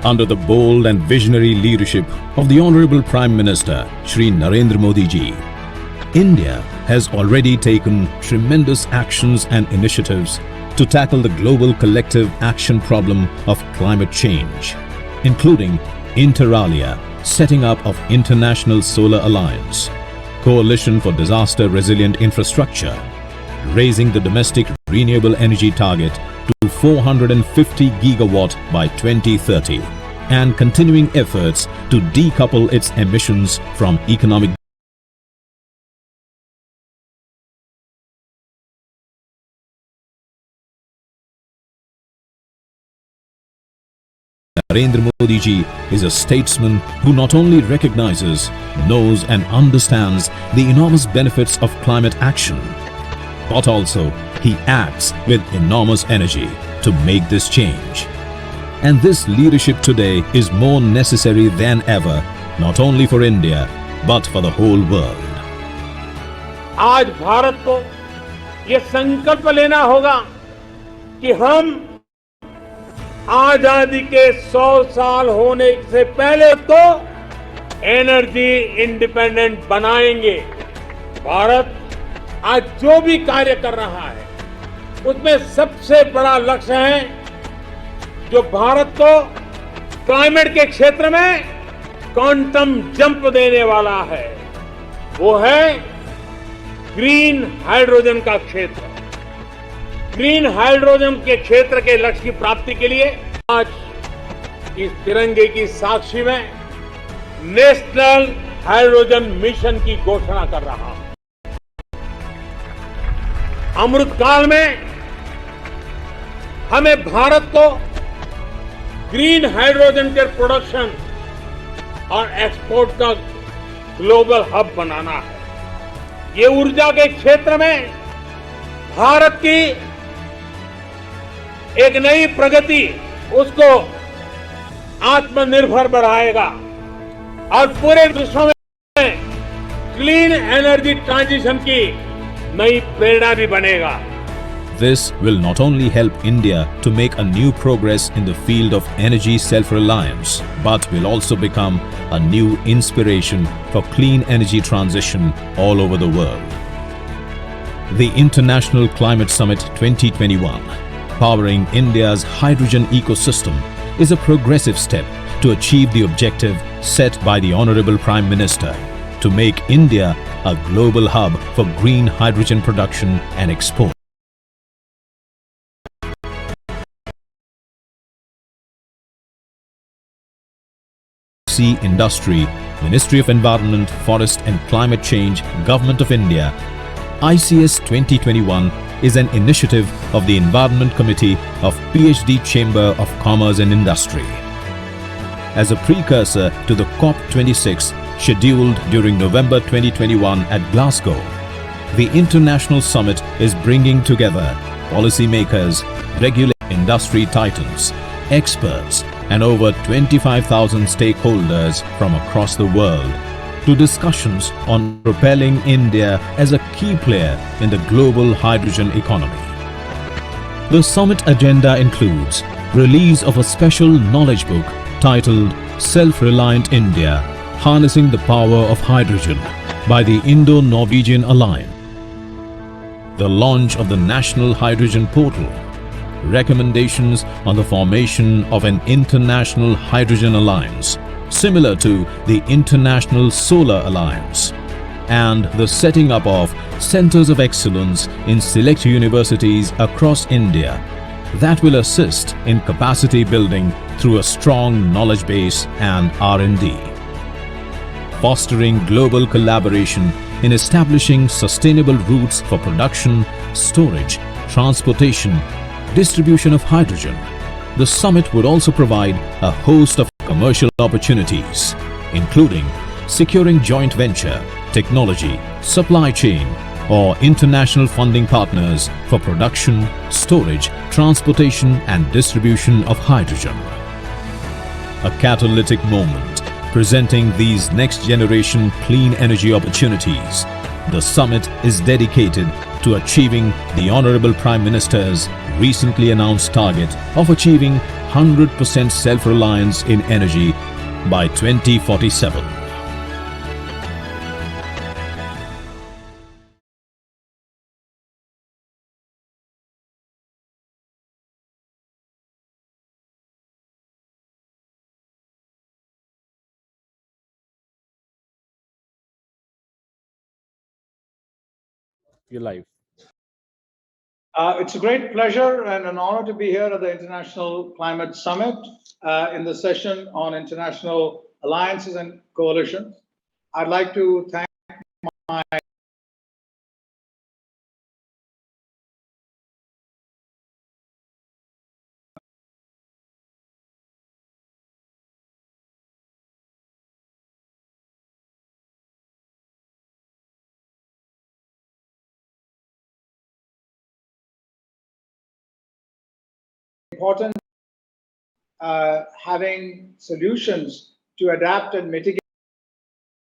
Under the bold and visionary leadership of the Honorable Prime Minister Shri Narendra Modi ji, India has already taken tremendous actions and initiatives to tackle the global collective action problem of climate change, including inter alia, setting up of International Solar Alliance, Coalition for Disaster Resilient Infrastructure, raising the domestic renewable energy target to 450 gigawatt by 2030, and continuing efforts to decouple its emissions from economic Narendra Modi ji is a statesman who not only recognizes, knows and understands the enormous benefits of climate action, but also he acts with enormous energy to make this change. And this leadership today is more necessary than ever, not only for India, but for the whole world. आज भारत को ये संकल्प लेना होगा कि हम आजादी के 100 साल होने से पहले तो एनर्जी इंडिपेंडेंट बनाएंगे। भारत आज जो भी कार्य कर रहा है उसमें सबसे बड़ा लक्ष्य है जो भारत को क्लाइमेट के क्षेत्र में क्वांटम जंप देने वाला है, वो है ग्रीन हाइड्रोजन का क्षेत्र। ग्रीन हाइड्रोजन के क्षेत्र के लक्ष्य की प्राप्ति के लिए आज इस तिरंगे की साक्षी में नेशनल हाइड्रोजन मिशन की घोषणा कर रहा हूं। अमृत काल में हमें भारत को ग्रीन हाइड्रोजन के प्रोडक्शन और एक्सपोर्ट का ग्लोबल हब बनाना है। ये ऊर्जा के क्षेत्र में भारत की एक नई प्रगति उसको आत्मनिर्भर बढ़ाएगा और पूरे विश्व में क्लीन एनर्जी ट्रांजिशन की नई प्रेरणा भी बनेगा। This will not only help India to make a new progress in the field of energy self-reliance, but will also become a new inspiration for clean energy transition all over the world. The International Climate Summit 2021, powering India's hydrogen ecosystem, is a progressive step to achieve the objective set by the Honorable Prime Minister to make India a global hub for green hydrogen production and export. Industry, Ministry of Environment, Forest and Climate Change, Government of India. ICS 2021 is an initiative of the Environment Committee of PhD Chamber of Commerce and Industry. As a precursor to the COP26 scheduled during November 2021 at Glasgow, the International Summit is bringing together policymakers, regular industry titans, experts and over 25,000 stakeholders from across the world to discussions on propelling India as a key player in the global hydrogen economy. The summit agenda includes release of a special knowledge book titled Self-Reliant India, Harnessing the Power of Hydrogen by the Indo-Norwegian Alliance, the launch of the National Hydrogen Portal, recommendations on the formation of an International Hydrogen Alliance similar to the International Solar Alliance, and the setting up of centers of excellence in select universities across India that will assist in capacity building through a strong knowledge base and R&D. Fostering global collaboration in establishing sustainable routes for production, storage, transportation, distribution of hydrogen. The summit would also provide a host of commercial opportunities, including securing joint venture, technology, supply chain, or international funding partners for production, storage, transportation and distribution of hydrogen. A catalytic moment presenting these next-generation clean energy opportunities. The summit is dedicated to achieving the Honorable Prime Minister's recently announced target of achieving 100% self-reliance in energy by 2047. Your life. It's a great pleasure and an honor to be here at the International Climate Summit in the session on international alliances and coalitions. I'd like to thank my important having solutions to adapt and mitigate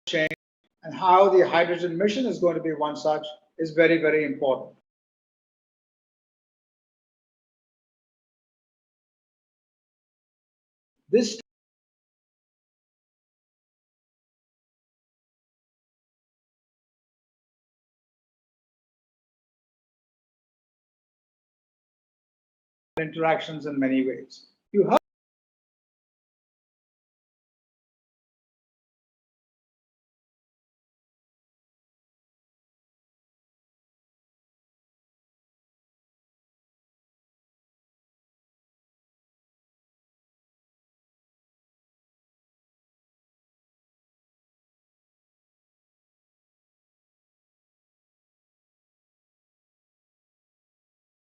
change, and how the hydrogen mission is going to be one such is very, very important. This interactions in many ways. You heard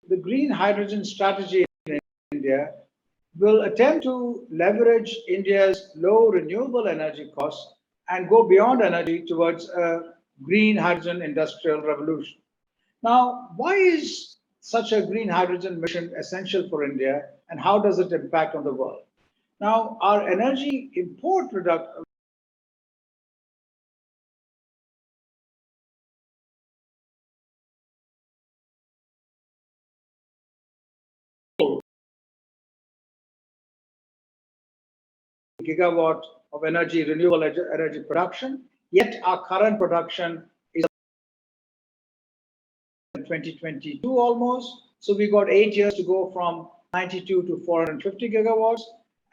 the green hydrogen strategy in India will attempt to leverage India's low renewable energy costs and go beyond energy towards a green hydrogen industrial revolution. Now, why is such a green hydrogen mission essential for India, and how does it impact on the world? Now, our energy import product gigawatt of energy, renewable energy production, yet our current production is 2022 almost. So we got 8 years to go from 92 to 450 gigawatts.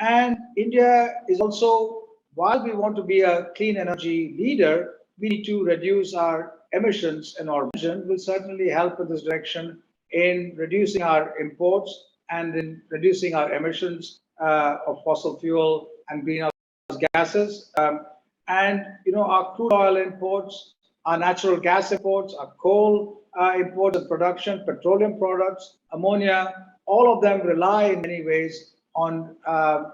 And India is also, while we want to be a clean energy leader, we need to reduce our emissions, and our vision will certainly help in this direction in reducing our imports and in reducing our emissions of fossil fuel and greenhouse gases. And our crude oil imports, our natural gas imports, our coal imports and production, petroleum products, ammonia, all of them rely in many ways on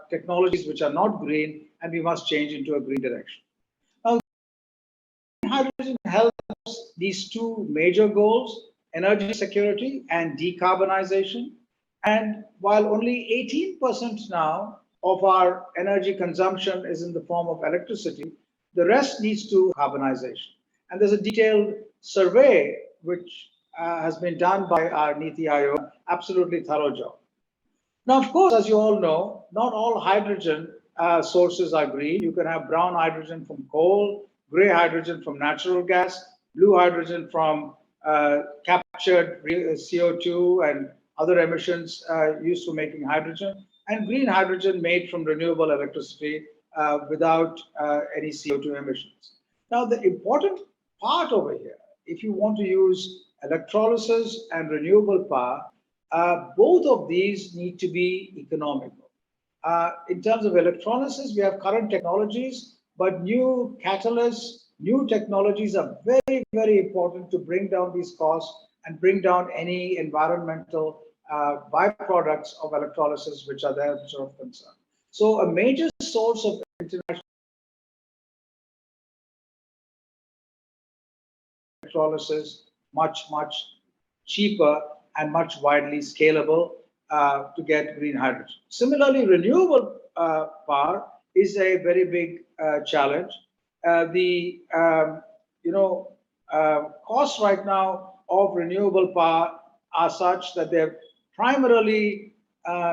technologies which are not green, and we must change into a green direction. Now, hydrogen helps these two major goals: energy security and decarbonization. And while only 18% now of our energy consumption is in the form of electricity, the rest needs to carbonization. And there's a detailed survey which has been done by our Niti Aayog, absolutely thorough job. Now, of course, as you all know, not all hydrogen sources are green. You can have brown hydrogen from coal, gray hydrogen from natural gas, blue hydrogen from captured CO2 and other emissions used for making hydrogen, and green hydrogen made from renewable electricity without any CO2 emissions. Now, the important part over here, if you want to use electrolysis and renewable power, both of these need to be economical. In terms of electrolysis, we have current technologies, but new catalysts, new technologies are very, very important to bring down these costs and bring down any environmental byproducts of electrolysis which are there, which are of concern. So a major source of international electrolysis, much, much cheaper and much widely scalable to get green hydrogen. Similarly, renewable power is a very big challenge. The costs right now of renewable power are such that they're primarily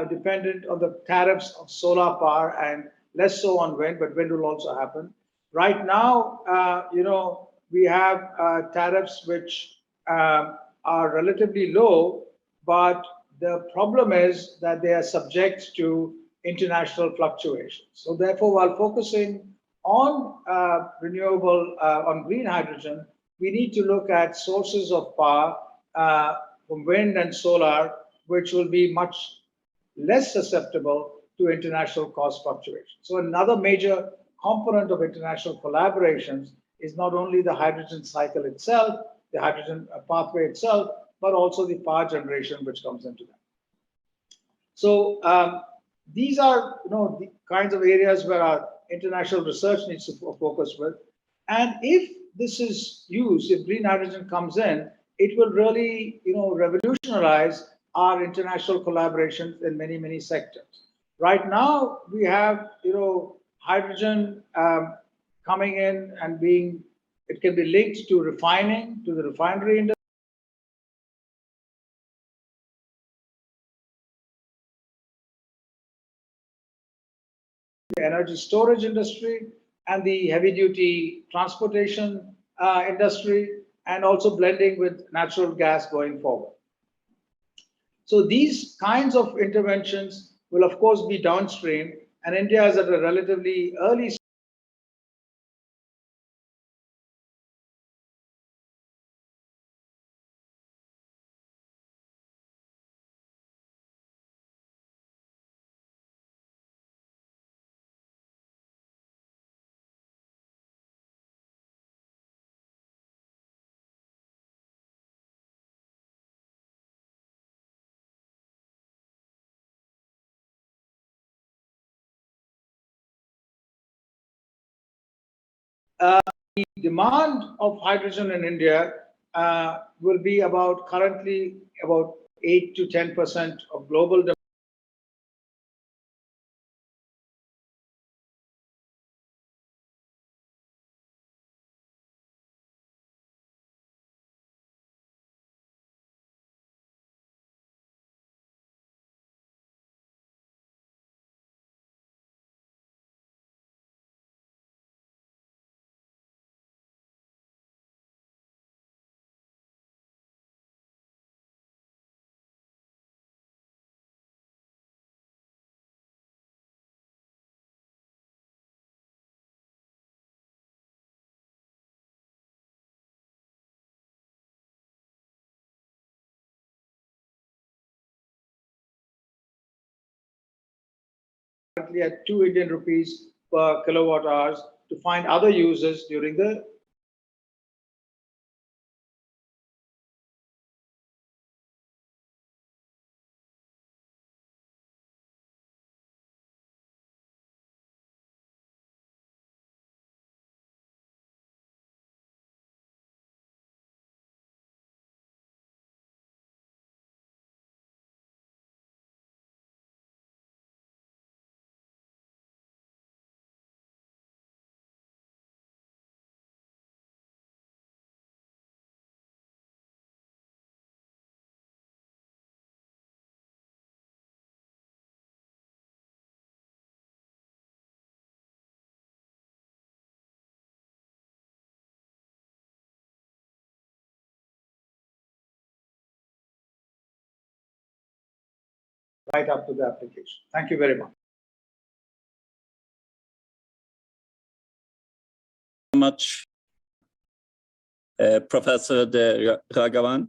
dependent on the tariffs of solar power and less so on wind, but wind will also happen. Right now, we have tariffs which are relatively low, but the problem is that they are subject to international fluctuations. So therefore, while focusing on on green hydrogen, we need to look at sources of power from wind and solar, which will be much less susceptible to international cost fluctuations. So another major component of international collaborations is not only the hydrogen cycle itself, the hydrogen pathway itself, but also the power generation which comes into that. So these are the kinds of areas where our international research needs to focus with. And if this is used, if green hydrogen comes in, it will really revolutionize our international collaborations in many, many sectors. Right now, we have hydrogen coming in and it can be linked to refining, to the refinery industry. The energy storage industry and the heavy duty transportation industry, and also blending with natural gas going forward. So these kinds of interventions will of course be downstream, and India is at a relatively early the demand of hydrogen in India will be currently about 8 to 10% of global demand. Currently at 2 Indian rupees per kilowatt hours, to find other uses during the right up to the application. Thank you very much. Professor Raghavan,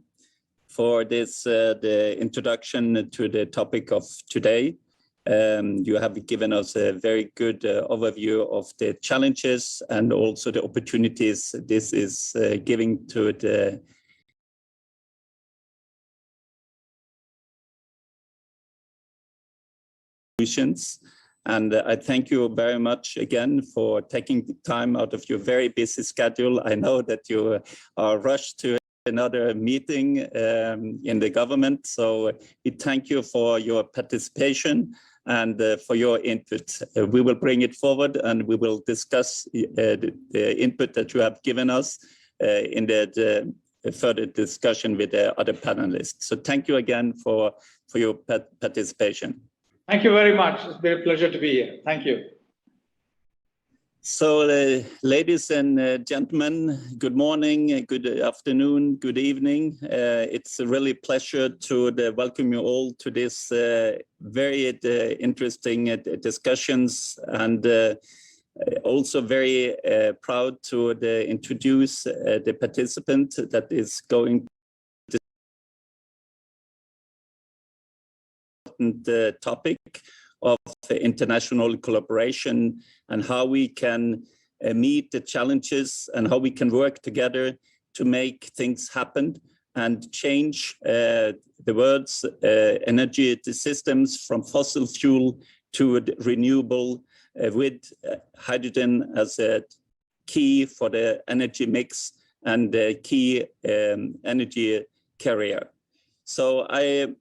for this the introduction to the topic of today. You have given us a very good overview of the challenges and also the opportunities this is giving to the solutions. And I thank you very much again for taking the time out of your very busy schedule. I know that you are rushed to another meeting in the government. So we thank you for your participation and for your input. We will bring it forward and we will discuss the input that you have given us in the a further discussion with the other panelists. So thank you again for your participation. Thank you very much. It's been a pleasure to be here. Thank you. So, ladies and gentlemen, good morning, good afternoon, good evening. It's a really pleasure to welcome you all to this very interesting discussions, and also very proud to introduce the participant that is going to the topic of international collaboration and how we can meet the challenges and how we can work together to make things happen and change the world's energy systems from fossil fuel to renewable with hydrogen as a key for the energy mix and the key energy carrier. So I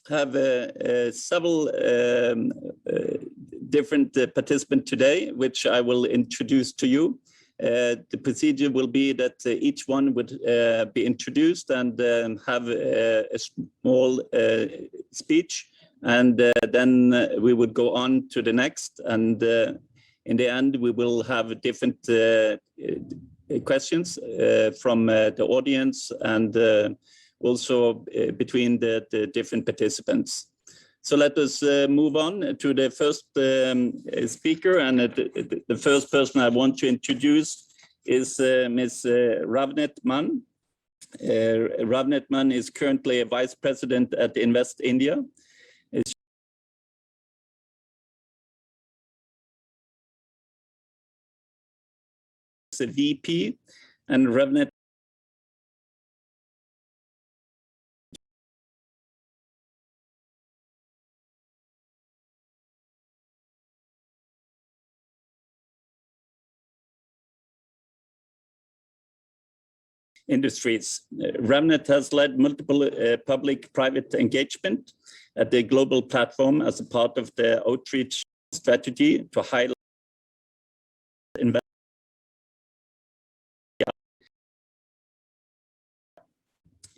have several different participants today, which I will introduce to you. The procedure will be that each one would be introduced and have a small speech, and then we would go on to the next. And in the end, we will have different questions from the audience and also between the different participants. So let us move on to the first speaker, and the first person I want to introduce is Ms. Ravnet Mann. Ravnet Mann is currently a Vice President at Invest India. She's a VP, and Ravnet industries. Ravnet has led multiple public-private engagement at the global platform as a part of the outreach strategy to highlight investment.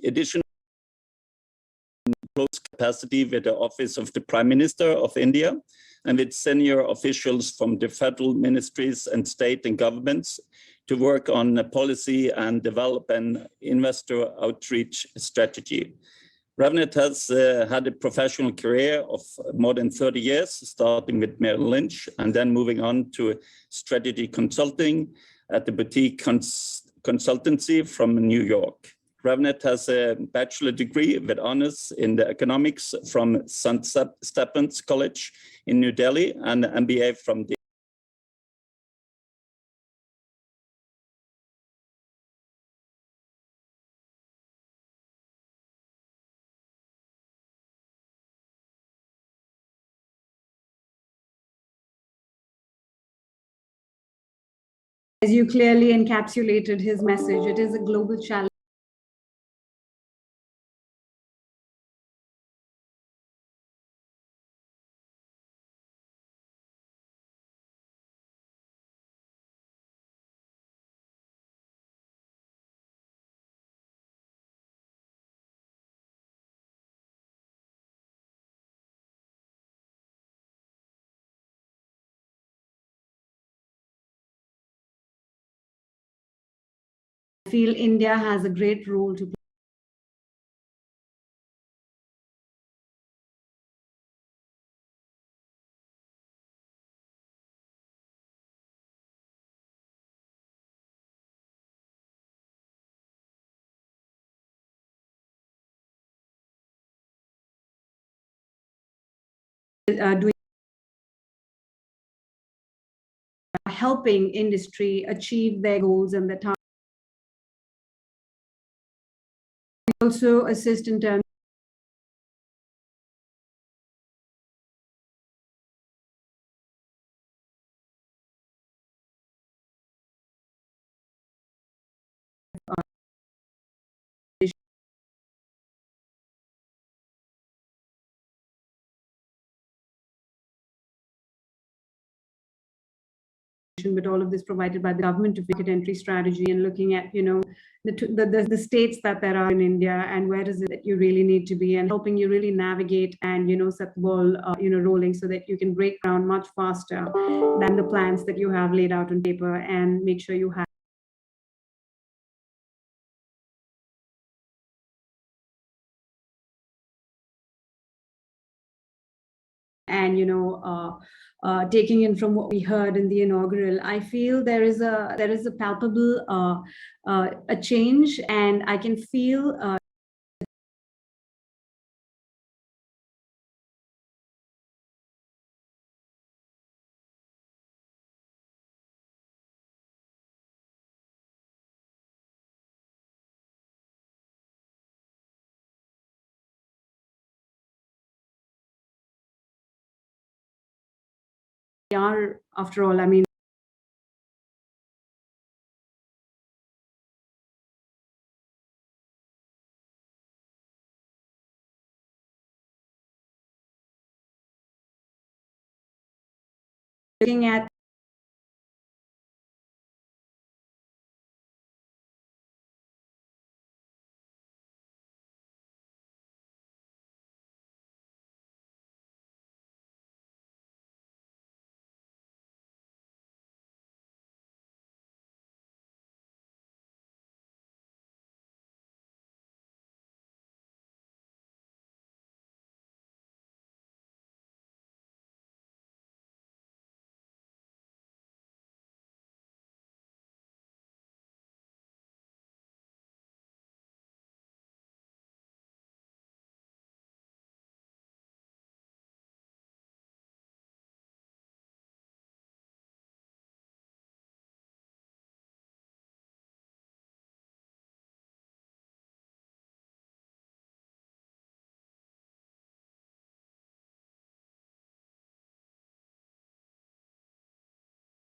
Additionally, close capacity with the Office of the Prime Minister of India and with senior officials from the federal ministries and state and governments to work on policy and develop an investor outreach strategy. Ravnet has had a professional career of more than 30 years, starting with Merrill Lynch and then moving on to strategy consulting at the boutique consultancy from New York. Ravnet has a bachelor degree with honors in the economics from St. Stephen's College in New Delhi and an MBA from the As you clearly encapsulated his message, it is a global challenge. I feel India has a great role to play. Helping industry achieve their goals and the targets. Also assist in terms but all of this provided by the government of market entry strategy, and looking at, the states that there are in India and where is it that you really need to be, and helping you really navigate and, set the ball, rolling so that you can break ground much faster than the plans that you have laid out on paper, and make sure you have and taking in from what we heard in the inaugural, I feel there is a palpable a change, and I can feel we are, after all, I mean, looking at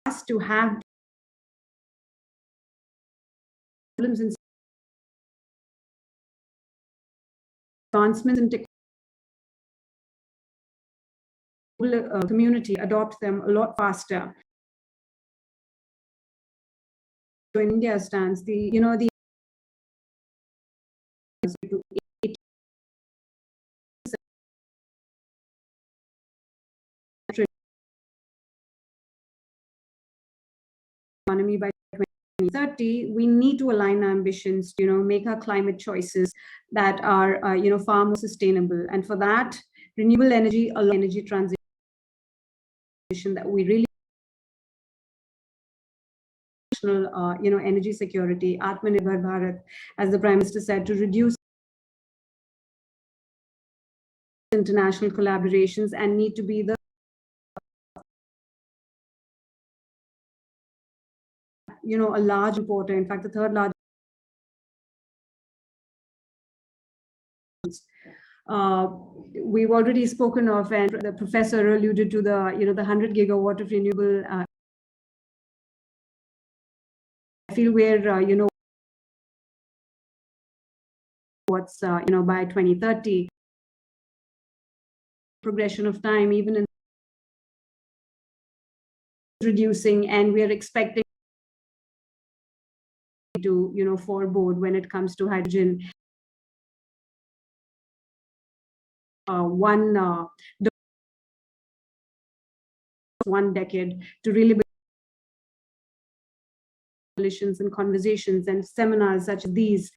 us to have problems in advancements in community adopt them a lot faster. So in India stands the economy by 2030, we need to align our ambitions, make our climate choices that are, far more sustainable. And for that, renewable energy, energy transition that we really, energy security, Atmanirbhar Bharat, as the Prime Minister said, to reduce international collaborations and need to be the a large importer, in fact, the third largest. We've already spoken of, and the professor alluded to the, the 100 gigawatt of renewable. I feel we're, what's, by 2030, progression of time, even in reducing, and we're expecting to, foreboard when it comes to hydrogen. One decade to really coalitions and conversations and seminars such as these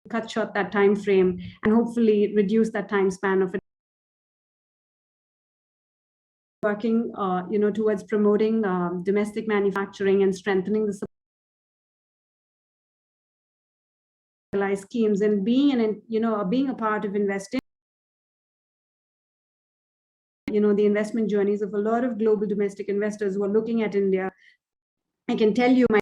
cut short that time frame and hopefully reduce that time span of it. Working towards promoting domestic manufacturing and strengthening the supply schemes, and being being a part of investing the investment journeys of a lot of global domestic investors who are looking at India. I can tell you my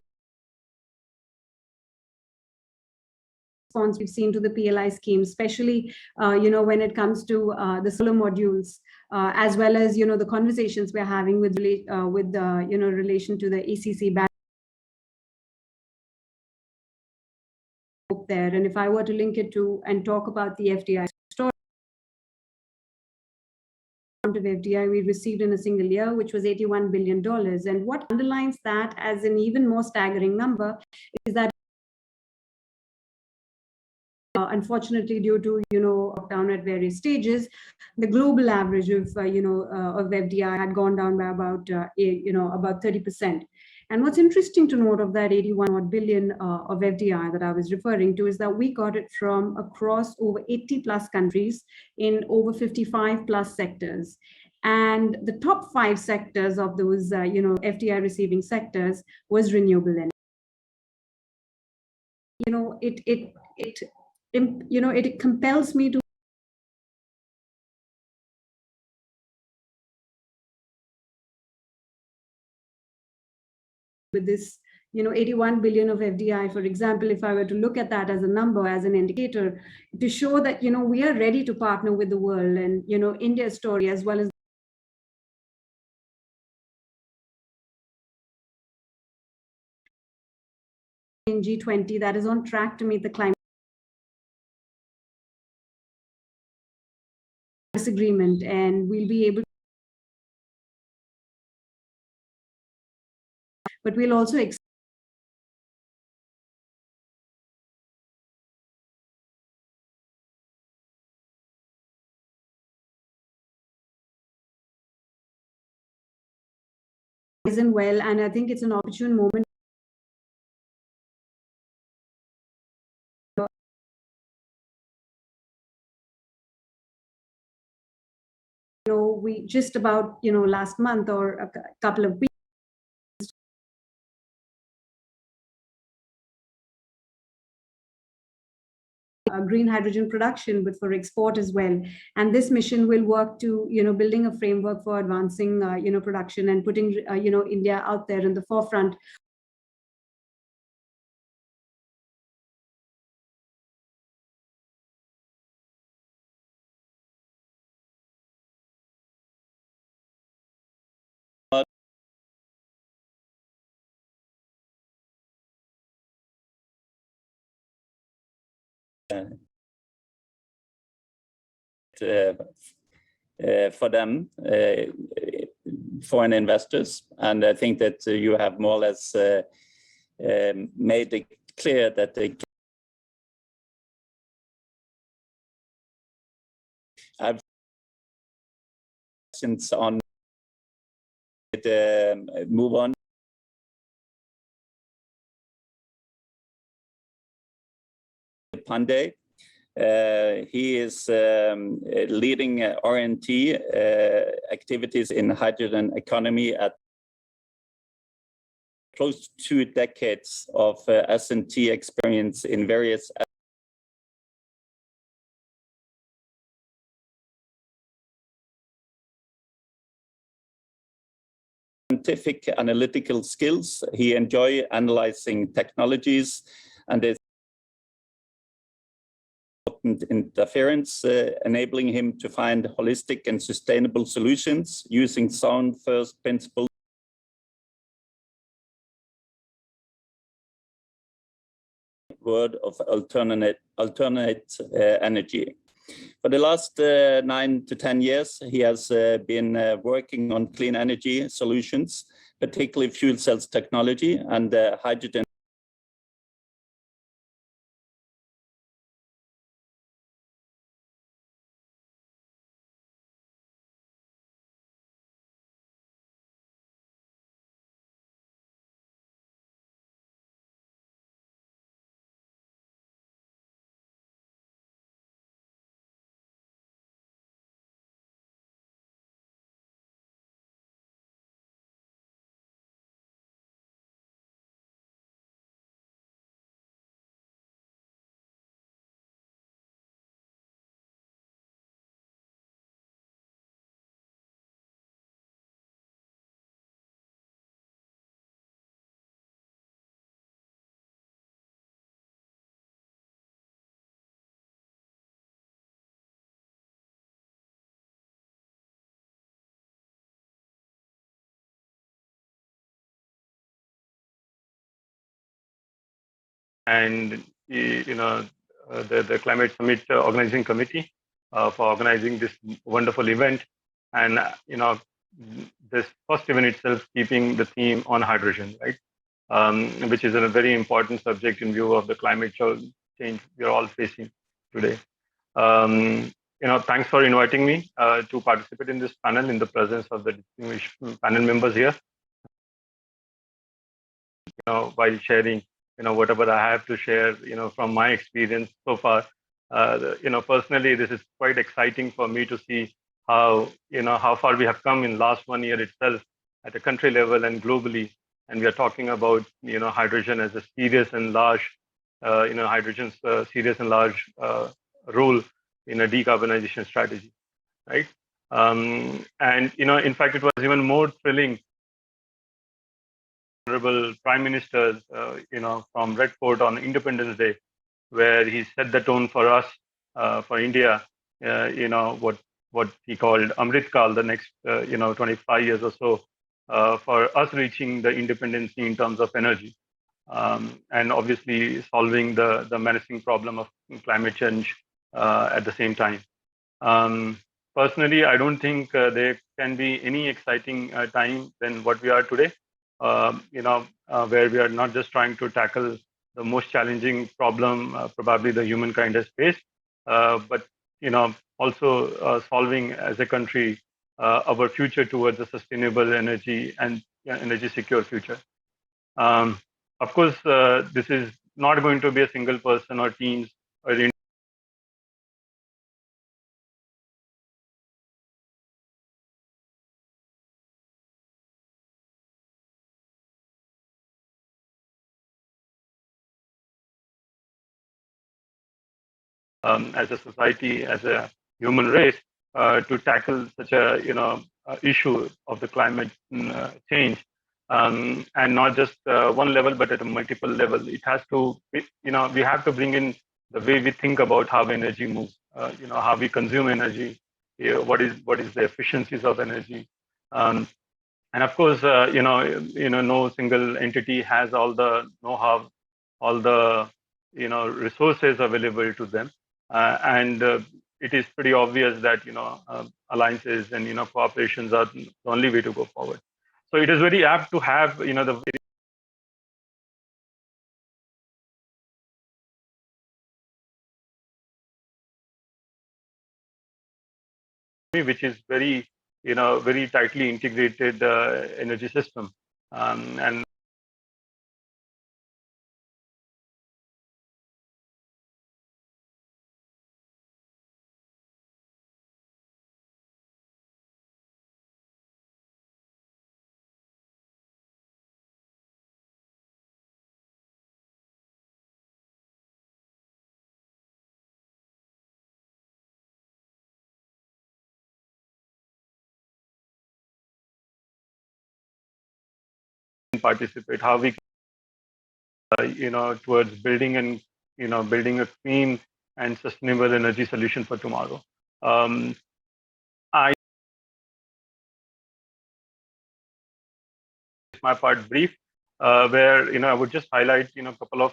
response we've seen to the PLI scheme, especially when it comes to the solar modules, as well as the conversations we're having with relation to the ACC battery there. And if I were to link it to and talk about the FDI story, of FDI we received in a single year, which was $81 billion. And what underlines that as an even more staggering number is that unfortunately, due to lockdown at various stages, the global average of of FDI had gone down by about about 30%. And what's interesting to note of that 81 billion of FDI that I was referring to is that we got it from across over 80 plus countries in over 55 plus sectors. And the top 5 sectors of those FDI receiving sectors was renewable energy. It compels me to with this 81 billion of FDI, for example, if I were to look at that as a number, as an indicator, to show that we are ready to partner with the world, and India's story as well as in G20 that is on track to meet the climate agreement, and we'll be able, but we'll also well, and I think it's an opportune moment we just about last month or a couple of weeks green hydrogen production, but for export as well. And this mission will work to building a framework for advancing production and putting India out there in the forefront for them, foreign investors. And I think that you have more or less made it clear that they have questions on it, move on. Pandey. He is leading R&D activities in hydrogen economy at close to 2 decades of S&T experience in various scientific analytical skills. He enjoys analyzing technologies and is interference, enabling him to find holistic and sustainable solutions using sound first principles. Word of alternate energy. For the last 9 to 10 years, he has been working on clean energy solutions, particularly fuel cells technology and hydrogen. And the Climate Summit Organizing Committee for organizing this wonderful event. and this first event itself keeping the theme on hydrogen, right? Which is a very important subject in view of the climate change we are all facing today. Thanks for inviting me to participate in this panel in the presence of the distinguished panel members here. While sharing, whatever I have to share, from my experience so far, personally, this is quite exciting for me to see how far we have come in last 1 year itself at a country level and globally. And we are talking about, hydrogen as a serious and large, hydrogen's serious and large role in a decarbonization strategy, right? And, in fact, it was even more thrilling. Honorable Prime Minister, from Red Fort on Independence Day, where he set the tone for us, for India, what he called Amrit Kal, the next, 25 years or so, for us reaching the independence in terms of energy, and obviously solving the menacing problem of climate change at the same time. Personally, I don't think there can be any exciting time than what we are today, where we are not just trying to tackle the most challenging problem probably the humankind has faced, but also solving as a country our future towards a sustainable energy and energy secure future. Of course, this is not going to be a single person or teams or as a society, as a human race, to tackle such a issue of the climate change, and not just one level, but at a multiple level. It has to, we have to bring in the way we think about how energy moves, how we consume energy, what is the efficiencies of energy. And of course, no single entity has all the know-how, all the resources available to them, and it is pretty obvious that alliances and cooperations are the only way to go forward. So it is very apt to have the which is very very tightly integrated energy system, and participate, how we towards building and building a clean and sustainable energy solution for tomorrow. I my part brief, where I would just highlight a couple of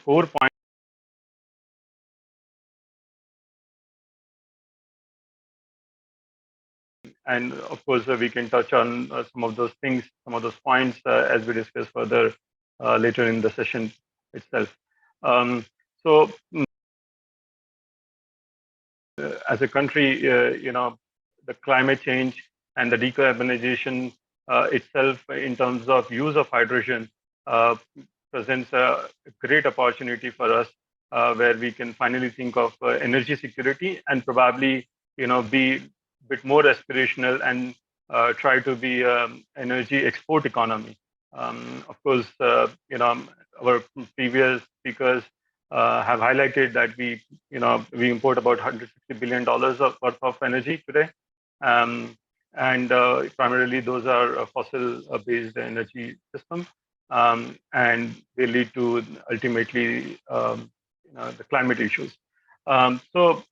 4 points. And of course, we can touch on some of those things, some of those points as we discuss further later in the session itself. So, as a country, the climate change and the decarbonization itself, in terms of use of hydrogen, presents a great opportunity for us, where we can finally think of energy security and probably be a bit more aspirational and try to be energy export economy. Of course, our previous speakers have highlighted that we import about $160 billion worth of energy today, and primarily those are fossil-based energy systems, and they lead to ultimately the climate issues. So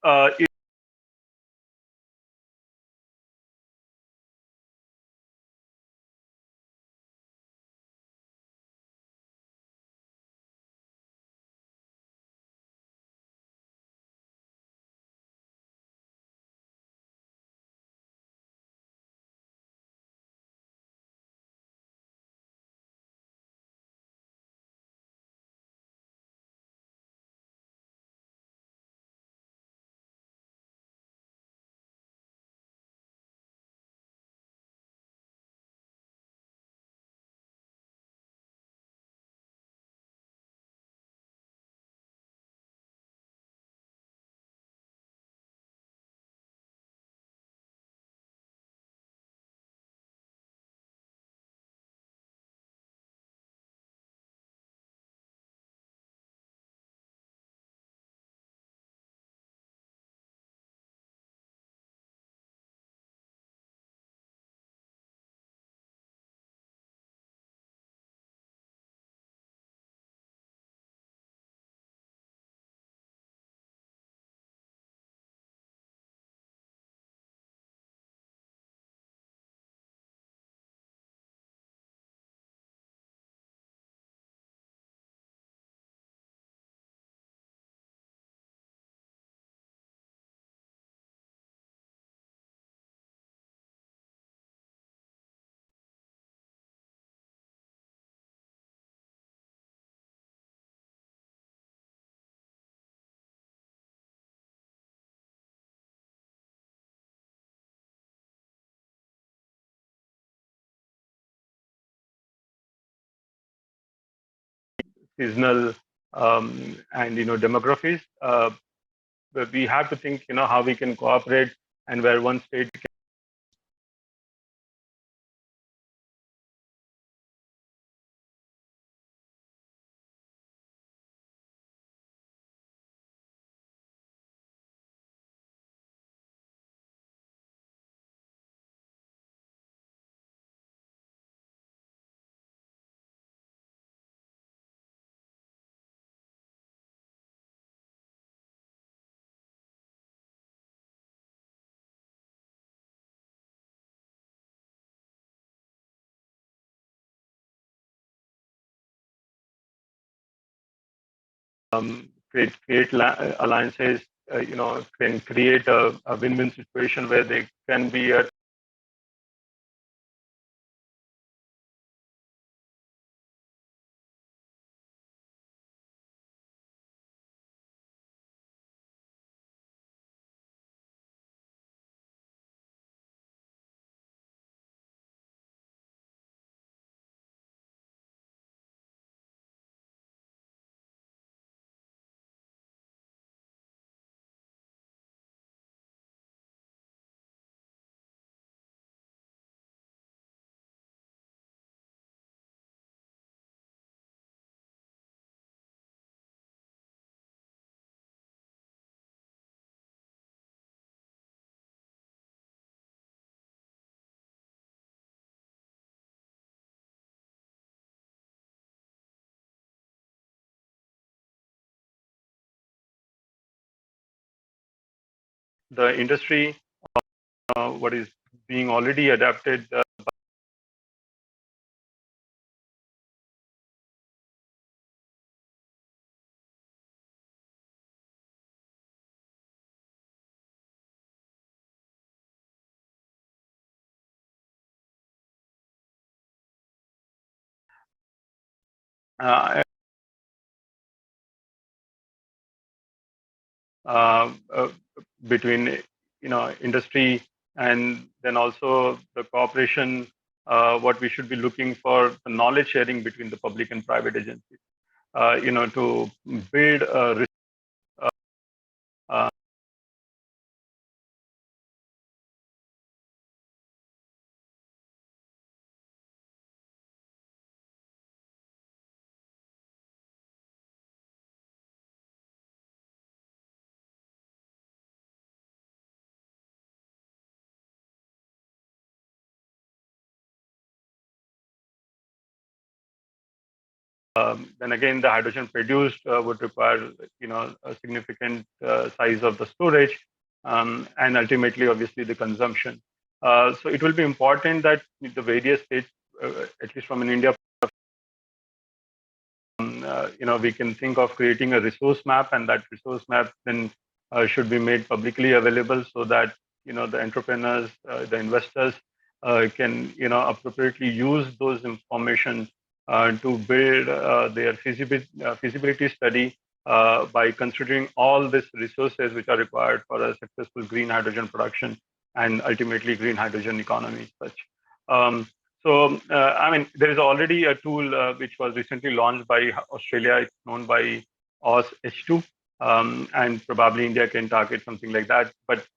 seasonal and demographies. But we have to think how we can cooperate, and where one state can create alliances, can create a win-win situation where they can be a the industry, what is being already adapted. Uh, Between industry, and then also the cooperation, what we should be looking for, the knowledge sharing between the public and private agencies, to build a then again, the hydrogen produced would require, a significant size of the storage, and ultimately, obviously, the consumption. So it will be important that the various states, at least from an India, we can think of creating a resource map, and that resource map then should be made publicly available so that the entrepreneurs, the investors can appropriately use those information to build their feasibility study by considering all these resources which are required for a successful green hydrogen production and ultimately green hydrogen economy as such. I mean, there is already a tool which was recently launched by Australia. It's known by OS H2, and probably India can target something like that. But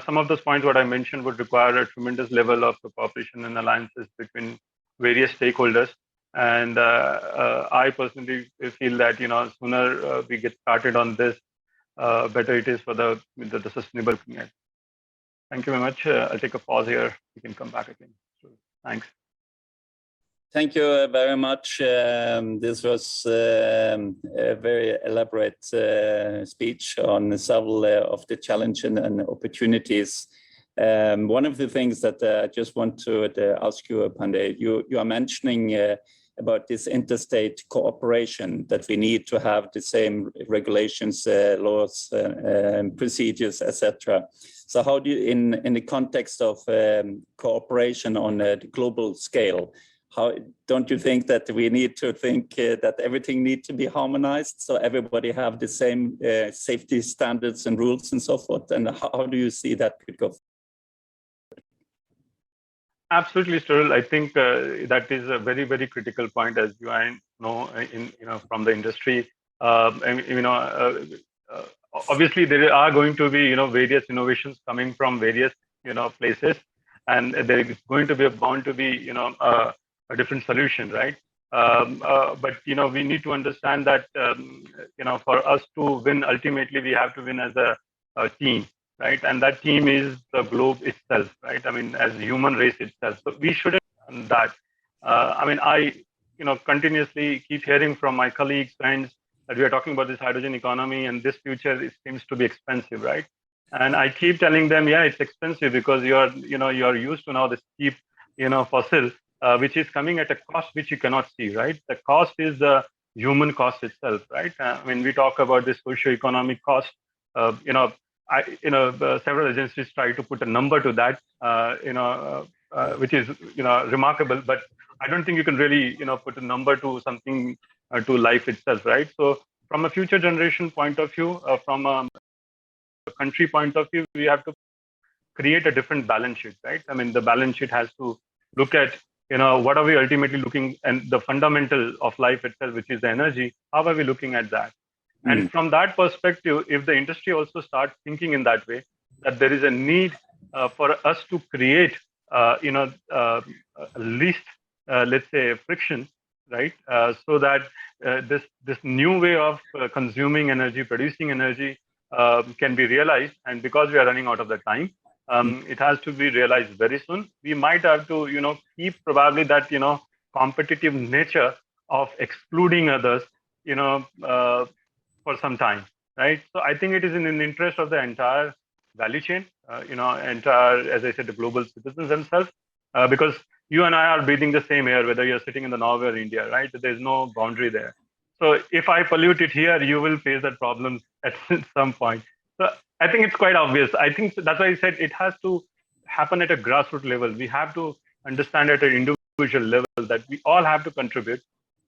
some of those points what I mentioned would require a tremendous level of cooperation and alliances between various stakeholders. And I personally feel that sooner we get started on this, better it is for the sustainable climate. Thank you very much. I'll take a pause here. We can come back again. So, thanks. Thank you very much. This was a very elaborate speech on several of the challenges and opportunities. One of the things that I just want to ask you, Pandey, you are mentioning about this interstate cooperation, that we need to have the same regulations, laws, procedures, etc. So how do you, in the context of cooperation on a global scale, how don't you think that we need to think that everything needs to be harmonized so everybody have the same safety standards and rules and so forth? And how do you see that could go? Absolutely, Sterl. I think that is a very, very critical point, as you know from the industry. Obviously there are going to be various innovations coming from various places, and there is going to be bound to be a different solution, right? But we need to understand that for us to win, ultimately we have to win as a team, right? And that team is the globe itself, right? I mean, as human race itself. So we shouldn't that. I continuously keep hearing from my colleagues, friends, that we are talking about this hydrogen economy and this future, it seems to be expensive, right? And I keep telling them, yeah, it's expensive because you're used to now this cheap, fossil, which is coming at a cost which you cannot see, right? The cost is the human cost itself, right? When we talk about this socio-economic cost, several agencies try to put a number to that, which is remarkable, but I don't think you can really put a number to something, to life itself, right? So from a future generation point of view, from a country point of view, we have to create a different balance sheet, right? I mean, the balance sheet has to look at what are we ultimately looking, and the fundamental of life itself, which is the energy. How are we looking at that? And from that perspective, if the industry also starts thinking in that way, that there is a need for us to create, least, let's say, friction, right? So that this new way of consuming energy, producing energy, can be realized. And because we are running out of the time, it has to be realized very soon. We might have to, keep probably that, competitive nature of excluding others, for some time, right? So I think it is in the interest of the entire value chain, entire, as I said, the global citizens themselves, because you and I are breathing the same air, whether you're sitting in the Norway or India, right? There's no boundary there. So if I pollute it here, you will face that problem at some point. So I think it's quite obvious. I think that's why I said it has to happen at a grassroots level. We have to understand at an individual level that we all have to contribute.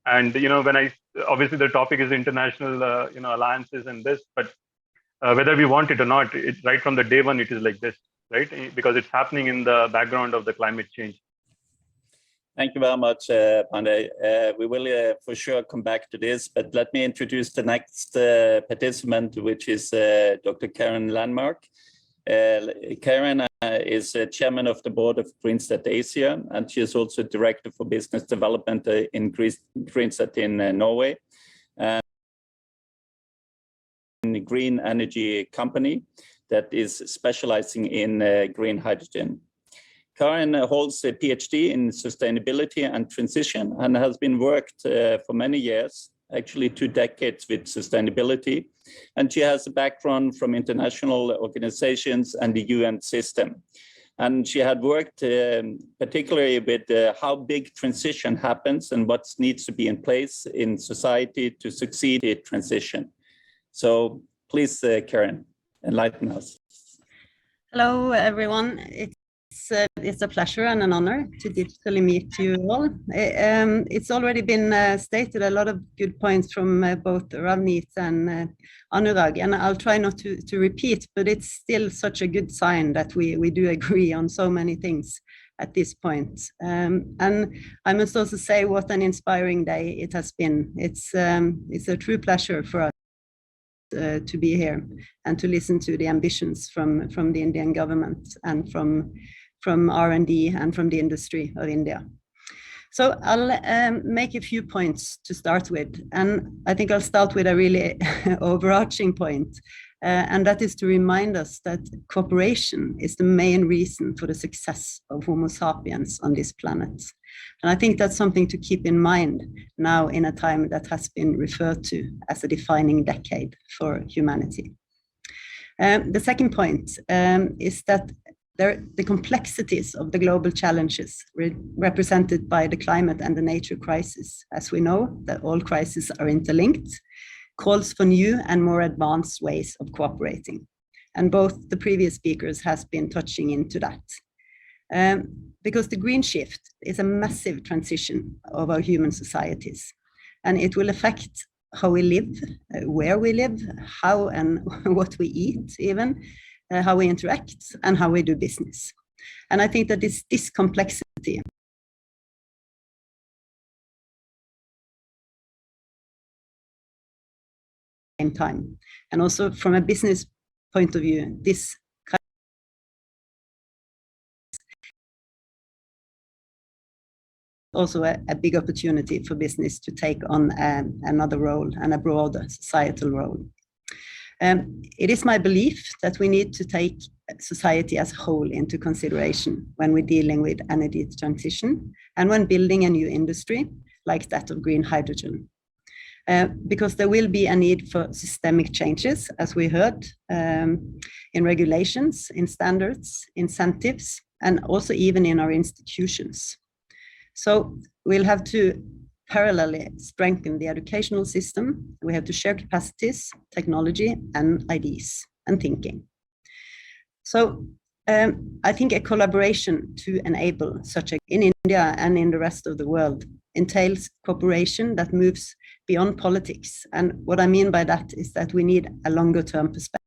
And when obviously the topic is international, alliances and this, but whether we want it or not, it's right from the day one, it is like this, right? Because it's happening in the background of the climate change. Thank you very much, Pandey. We will for sure come back to this, but let me introduce the next participant, which is Dr. Karen Landmark. Karen is chairman of the board of Greenstat Asia, and she is also director for business development in Greenstat in Norway, and a green energy company that is specializing in green hydrogen. Karen holds a PhD in sustainability and transition and has been worked for many years, actually 2 decades, with sustainability. And she has a background from international organizations and the UN system. And she had worked particularly with how big transition happens and what needs to be in place in society to succeed in transition. So please, Karen, enlighten us. Hello, everyone. It's a pleasure and an honor to digitally meet you all. It's already been stated a lot of good points from both Ravneet and Anurag, and I'll try not to repeat, but it's still such a good sign that we do agree on so many things at this point. And I must also say what an inspiring day it has been. It's a true pleasure for us to be here and to listen to the ambitions from the Indian government and from R&D and from the industry of India. So I'll make a few points to start with, and I think I'll start with a really overarching point, and that is to remind us that cooperation is the main reason for the success of Homo sapiens on this planet. And I think that's something to keep in mind now in a time that has been referred to as a defining decade for humanity. The second point is that the complexities of the global challenges represented by the climate and the nature crisis, as we know that all crises are interlinked, calls for new and more advanced ways of cooperating. And both the previous speakers has been touching into that. Because the green shift is a massive transition of our human societies, and it will affect how we live, where we live, how and what we eat even, how we interact and how we do business. And I think that this complexity same time. And also from a business point of view, this also a big opportunity for business to take on another role and a broader societal role. It is my belief that we need to take society as a whole into consideration when we're dealing with energy transition and when building a new industry like that of green hydrogen. Because there will be a need for systemic changes, as we heard, in regulations, in standards, incentives, and also even in our institutions. So we'll have to parallelly strengthen the educational system. We have to share capacities, technology, and ideas and thinking. So I think a collaboration to enable such a in India and in the rest of the world entails cooperation that moves beyond politics. And what I mean by that is that we need a longer term perspective.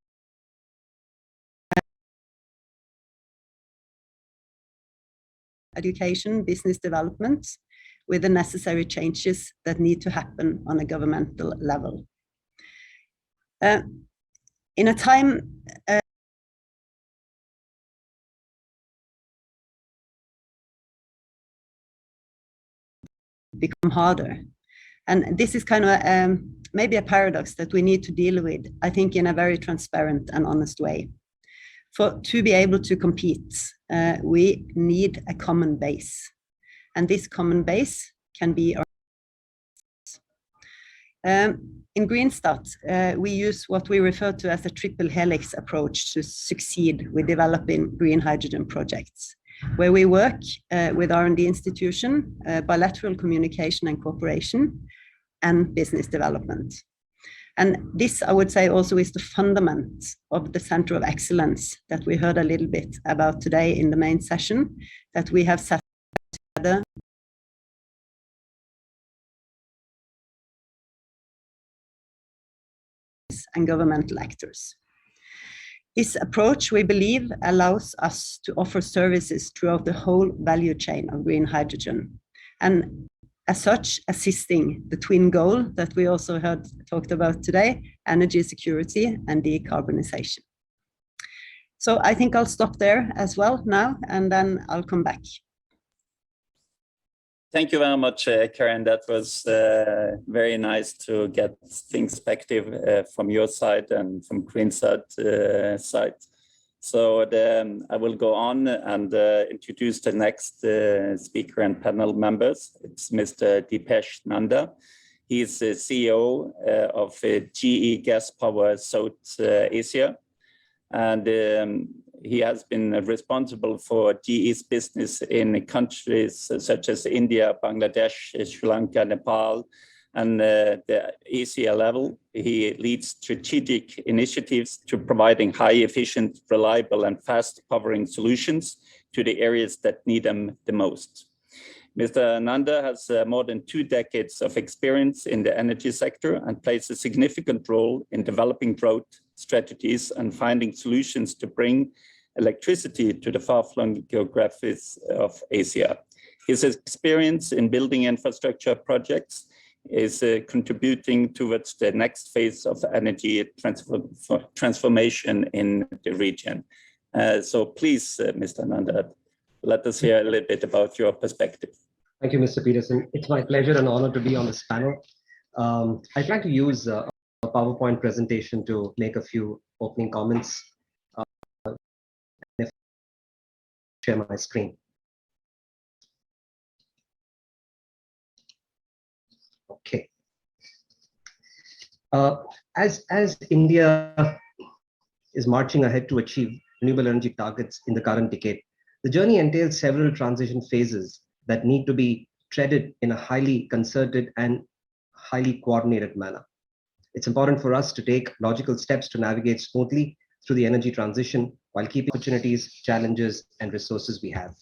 Education, business development, with the necessary changes that need to happen on a governmental level. In a time become harder. And this is kind of maybe a paradox that we need to deal with, I think, in a very transparent and honest way. To be able to compete, we need a common base. And this common base can be our in Greenstat, we use what we refer to as a triple helix approach to succeed with developing green hydrogen projects, where we work with R&D institution, bilateral communication and cooperation, and business development. And this, I would say, also is the fundament of the Center of Excellence that we heard a little bit about today in the main session, that we have set together and governmental actors. This approach, we believe, allows us to offer services throughout the whole value chain of green hydrogen, and as such, assisting the twin goal that we also heard talked about today, energy security and decarbonization. So I think I'll stop there as well now, and then I'll come back. Thank you very much, Karen. That was very nice to get things perspective from your side and from Greenstat side. So I will go on and introduce the next speaker and panel members. It's Mr. Dipesh Nanda. He is the CEO of GE Gas Power South Asia. And he has been responsible for GE's business in countries such as India, Bangladesh, Sri Lanka, Nepal, and the Asia level. He leads strategic initiatives to providing high efficient, reliable, and fast powering solutions to the areas that need them the most. Mr. Nanda has more than 2 decades of experience in the energy sector and plays a significant role in developing growth strategies and finding solutions to bring electricity to the far-flung geographies of Asia. His experience in building infrastructure projects is contributing towards the next phase of energy transformation in the region. So please, Mr. Nanda, let us hear a little bit about your perspective. Thank you, Mr. Peterson. It's my pleasure and honor to be on this panel. I'd like to use a PowerPoint presentation to make a few opening comments. Share my screen. Okay. As India is marching ahead to achieve renewable energy targets in the current decade, the journey entails several transition phases that need to be treaded in a highly concerted and highly coordinated manner. It's important for us to take logical steps to navigate smoothly through the energy transition while keeping opportunities, challenges, and resources we have.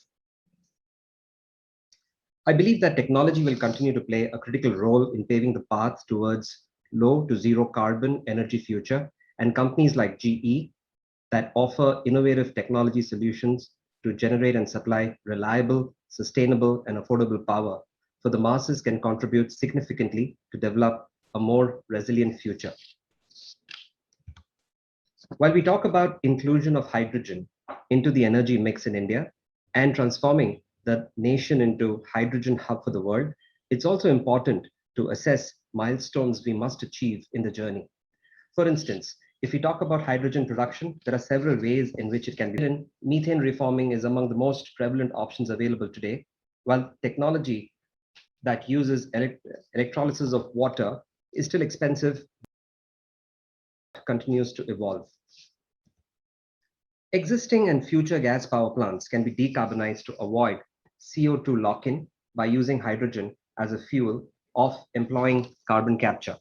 I believe that technology will continue to play a critical role in paving the path towards low to zero carbon energy future, and companies like GE that offer innovative technology solutions to generate and supply reliable, sustainable, and affordable power for the masses can contribute significantly to develop a more resilient future. While we talk about inclusion of hydrogen into the energy mix in India and transforming the nation into hydrogen hub for the world, it's also important to assess milestones we must achieve in the journey. For instance, if we talk about hydrogen production, there are several ways in which it can be done. Methane reforming is among the most prevalent options available today, while technology that uses electrolysis of water is still expensive, continues to evolve. Existing and future gas power plants can be decarbonized to avoid CO2 lock-in by using hydrogen as a fuel of employing carbon capture.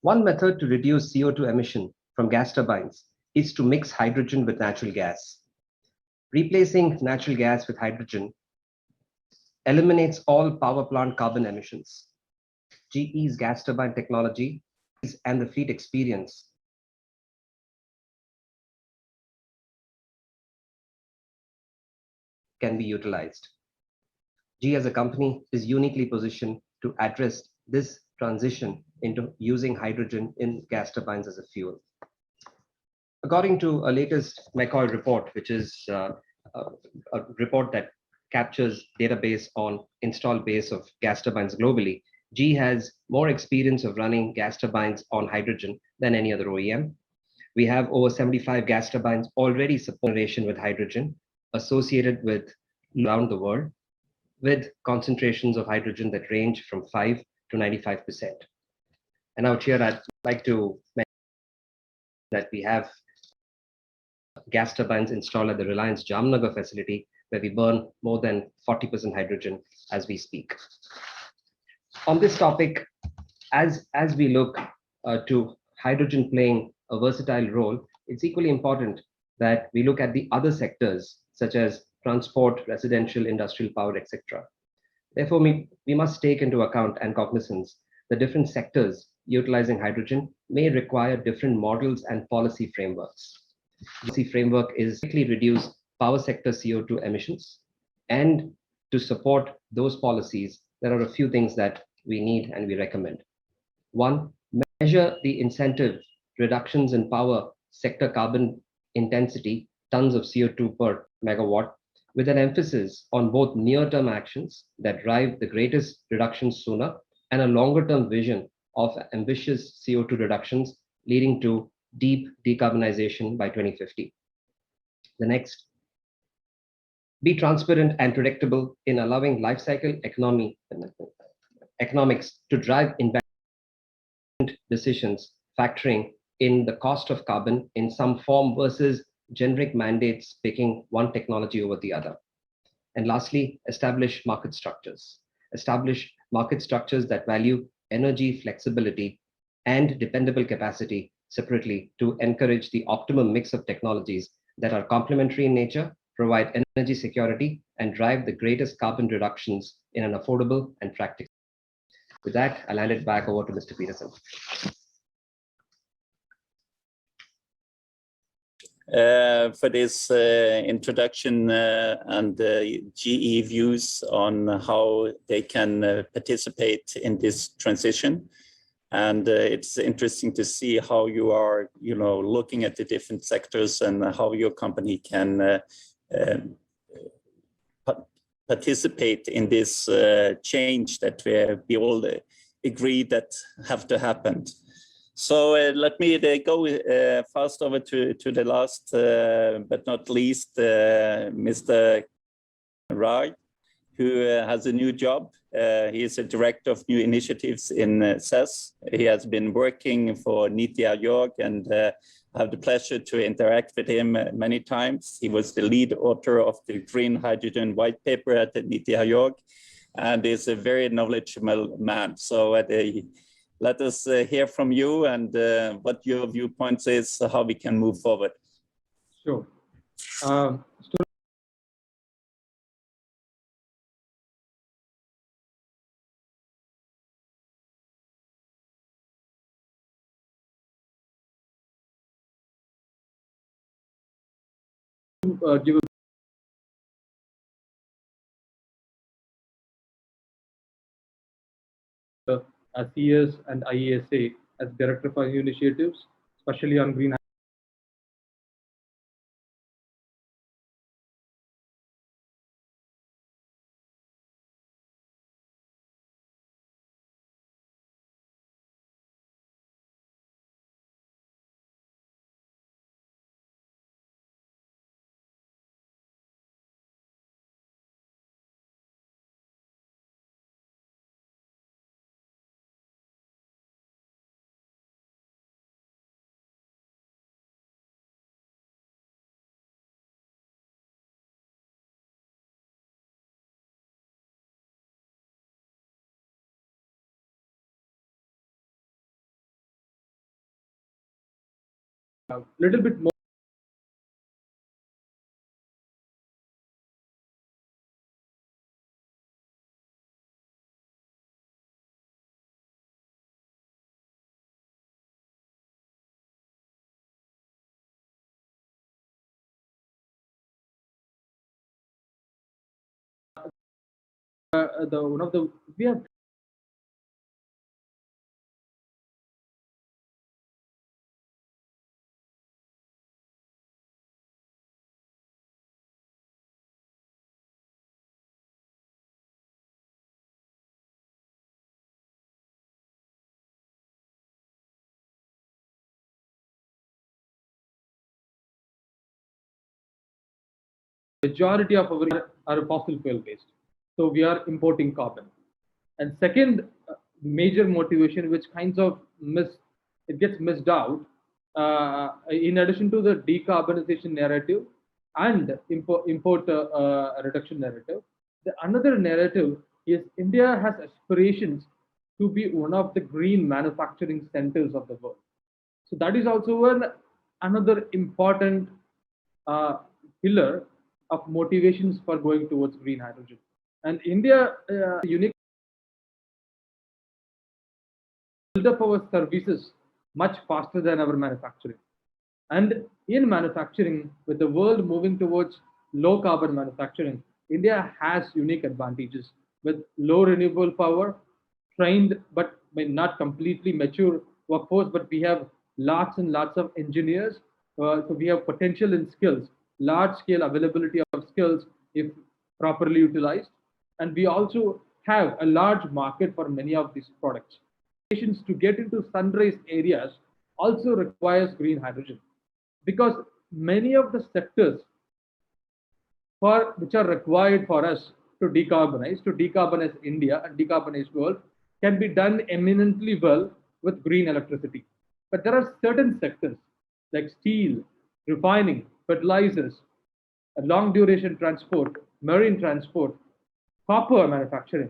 One method to reduce CO2 emission from gas turbines is to mix hydrogen with natural gas. Replacing natural gas with hydrogen eliminates all power plant carbon emissions. GE's gas turbine technology and the fleet experience can be utilized. GE as a company is uniquely positioned to address this transition into using hydrogen in gas turbines as a fuel. According to a latest McCoy report, which is a report that captures database on installed base of gas turbines globally, GE has more experience of running gas turbines on hydrogen than any other OEM. We have over 75 gas turbines already supported with hydrogen associated with around the world, with concentrations of hydrogen that range from 5 to 95%. And out here, I'd like to mention that we have gas turbines installed at the Reliance Jamnagar facility, where we burn more than 40% hydrogen as we speak. On this topic, as we look to hydrogen playing a versatile role, it's equally important that we look at the other sectors, such as transport, residential, industrial power, etc. Therefore, we must take into account and cognizance the different sectors utilizing hydrogen may require different models and policy frameworks. Policy framework is to reduce power sector CO2 emissions, and to support those policies, there are a few things that we need and we recommend. One, measure the incentive reductions in power sector carbon intensity, tons of CO2 per megawatt, with an emphasis on both near-term actions that drive the greatest reductions sooner and a longer-term vision of ambitious CO2 reductions leading to deep decarbonization by 2050. The next, be transparent and predictable in allowing life cycle economics to drive investment decisions, factoring in the cost of carbon in some form versus generic mandates picking one technology over the other. And lastly, establish market structures. Establish market structures that value energy flexibility and dependable capacity separately to encourage the optimum mix of technologies that are complementary in nature, provide energy security, and drive the greatest carbon reductions in an affordable and practical. With that, I'll hand it back over to Mr. Peterson. For this introduction and GE views on how they can participate in this transition. And it's interesting to see how you are, looking at the different sectors and how your company can participate in this change that we all agree that have to happen. So let me go fast over to the last, but not least, Mr. Rai, who has a new job. He is a director of new initiatives in CES. He has been working for Niti Aayog, and I have the pleasure to interact with him many times. He was the lead author of the Green Hydrogen White Paper at the Niti Aayog, and is a very knowledgeable man. So let us hear from you and what your viewpoints is, how we can move forward. Sure. Give as CS and IESA as Director for New Initiatives, especially on green little bit more. We have majority of our fossil fuel based. So we are importing carbon. And second major motivation, which kinds of it gets missed out, in addition to the decarbonization narrative and import reduction narrative, the another narrative is India has aspirations to be one of the green manufacturing centers of the world. So that is also another important pillar of motivations for going towards green hydrogen. And India unique build up our services much faster than our manufacturing. And in manufacturing, with the world moving towards low carbon manufacturing, India has unique advantages with low renewable power, trained but may not completely mature workforce, but we have lots and lots of engineers. So we have potential in skills, large scale availability of skills if properly utilized. And we also have a large market for many of these products. To get into sunrise areas also requires green hydrogen, because many of the sectors which are required for us to decarbonize India and decarbonize world can be done eminently well with green electricity. But there are certain sectors like steel, refining, fertilizers, long duration transport, marine transport, copper manufacturing,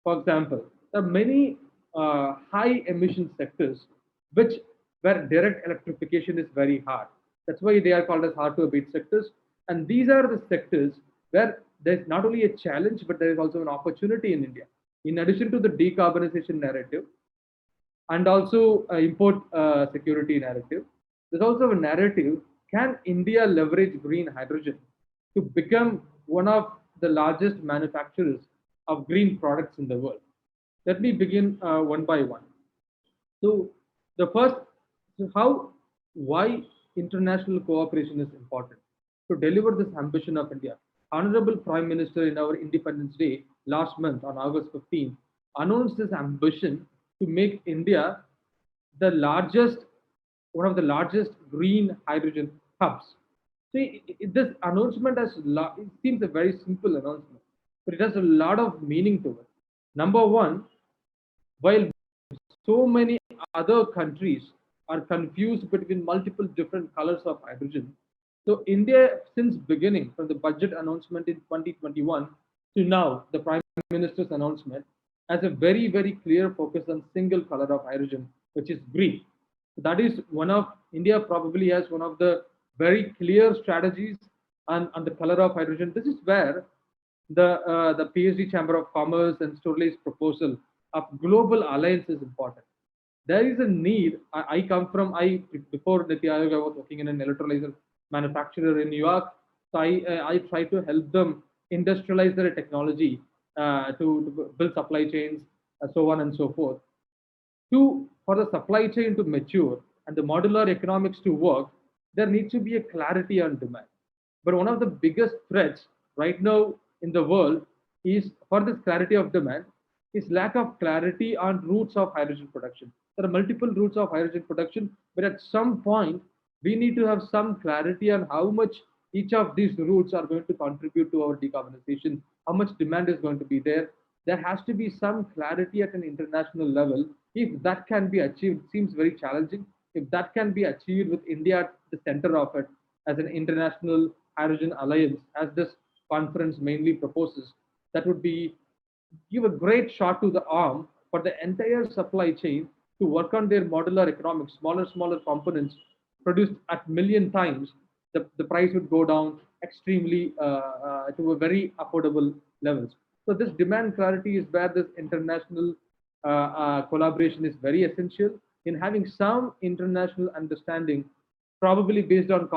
for example. There are many high emission sectors where direct electrification is very hard. That's why they are called as hard to abate sectors. And these are the sectors where there's not only a challenge, but there is also an opportunity in India. In addition to the decarbonization narrative and also import security narrative, there's also a narrative: can India leverage green hydrogen to become one of the largest manufacturers of green products in the world? Let me begin one by one. So the first, why international cooperation is important to deliver this ambition of India. Honorable Prime Minister in our Independence Day last month on August 15 announced his ambition to make India one of the largest green hydrogen hubs. See, this announcement it seems a very simple announcement, but it has a lot of meaning to it. Number one, while so many other countries are confused between multiple different colors of hydrogen, so India, since beginning, from the budget announcement in 2021 to now, the Prime Minister's announcement, has a very, very clear focus on single color of hydrogen, which is green. So that is India probably has one of the very clear strategies on the color of hydrogen. This is where the PhD Chamber of Commerce and Sturley's proposal of global alliance is important. There is a need. Before Niti Aayog, I was working in an electrolyzer manufacturer in New York. So I try to help them industrialize their technology to build supply chains, so on and so forth. For the supply chain to mature and the modular economics to work, there needs to be a clarity on demand. But one of the biggest threats right now in the world is, for this clarity of demand, is lack of clarity on routes of hydrogen production. There are multiple routes of hydrogen production, but at some point, we need to have some clarity on how much each of these routes are going to contribute to our decarbonization, how much demand is going to be there. There has to be some clarity at an international level. If that can be achieved, it seems very challenging. If that can be achieved with India at the center of it as an international hydrogen alliance, as this conference mainly proposes, that would give a great shot to the arm for the entire supply chain to work on their modular economics, smaller components, produced at million times, the price would go down extremely to a very affordable levels. So this demand clarity is where this international collaboration is very essential in having some international understanding, probably based on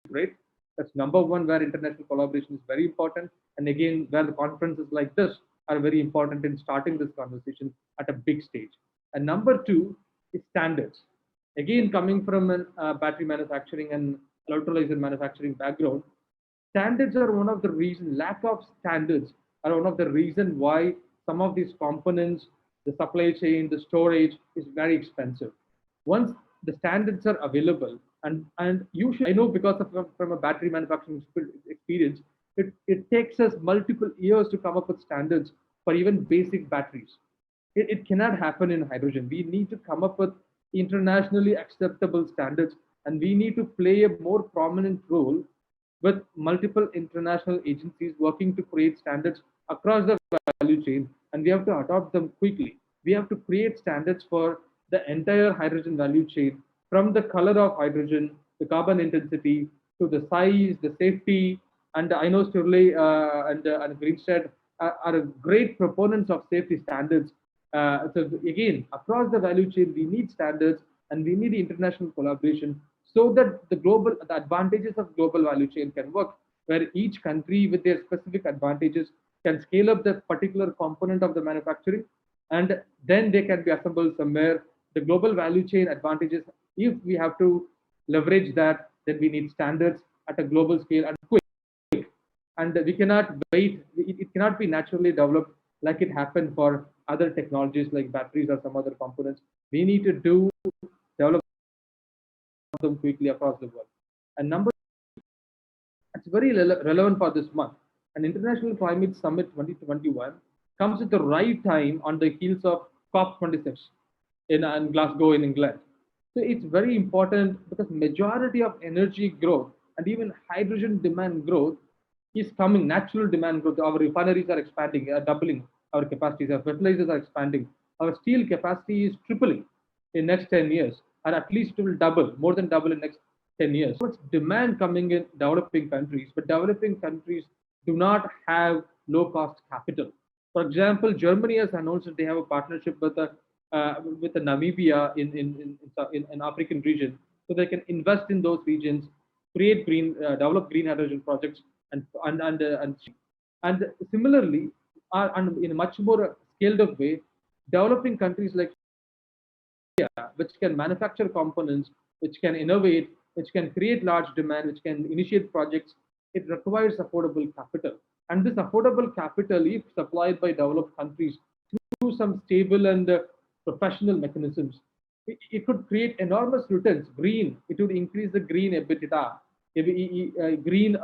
rate. That's number one, where international collaboration is very important. And again, where the conferences like this are very important in starting this conversation at a big stage. And number two is standards. Again, coming from a battery manufacturing and electrolyzer manufacturing background, standards are one of the reasons, lack of standards are one of the reasons why some of these components, the supply chain, the storage is very expensive. Once the standards are available, and usually, I know because of from a battery manufacturing experience, it takes us multiple years to come up with standards for even basic batteries. It cannot happen in hydrogen. We need to come up with internationally acceptable standards, and we need to play a more prominent role with multiple international agencies working to create standards across the value chain, and we have to adopt them quickly. We have to create standards for the entire hydrogen value chain, from the color of hydrogen, the carbon intensity, to the size, the safety. And I know Sturley and Greenstead are great proponents of safety standards. So again, across the value chain, we need standards and we need international collaboration so that the advantages of global value chain can work, where each country with their specific advantages can scale up the particular component of the manufacturing, and then they can be assembled somewhere. The global value chain advantages, if we have to leverage that, then we need standards at a global scale and quick. And we cannot wait. It cannot be naturally developed like it happened for other technologies like batteries or some other components. We need to develop them quickly across the world. And number, it's very relevant for this month. An International Climate Summit 2021 comes at the right time on the heels of COP26 in Glasgow in England. So it's very important because majority of energy growth and even hydrogen demand growth is coming, natural demand growth. Our refineries are expanding, doubling our capacities, our fertilizers are expanding. Our steel capacity is tripling in next 10 years, or at least it will double, more than double in next 10 years. So it's demand coming in developing countries, but developing countries do not have low-cost capital. For example, Germany has announced that they have a partnership with the Namibia in African region, so they can invest in those regions, create develop green hydrogen projects, and similarly, and in a much more scaled up way, developing countries like India, which can manufacture components, which can innovate, which can create large demand, which can initiate projects, it requires affordable capital. And this affordable capital, if supplied by developed countries through some stable and professional mechanisms, it could create enormous returns. Green, it would increase the green EBITDA, green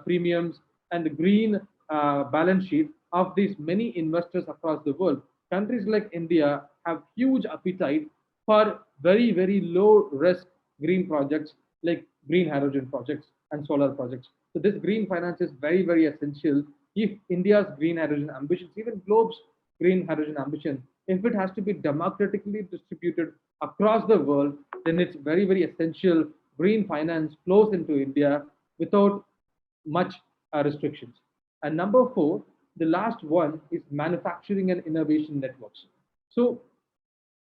premiums, and green balance sheet of these many investors across the world. Countries like India have huge appetite for very, very low risk green projects like green hydrogen projects and solar projects. So this green finance is very, very essential if India's green hydrogen ambitions, even globe's green hydrogen ambition, if it has to be democratically distributed across the world, then it's very, very essential green finance flows into India without much restrictions. And number four, the last one is manufacturing and innovation networks. So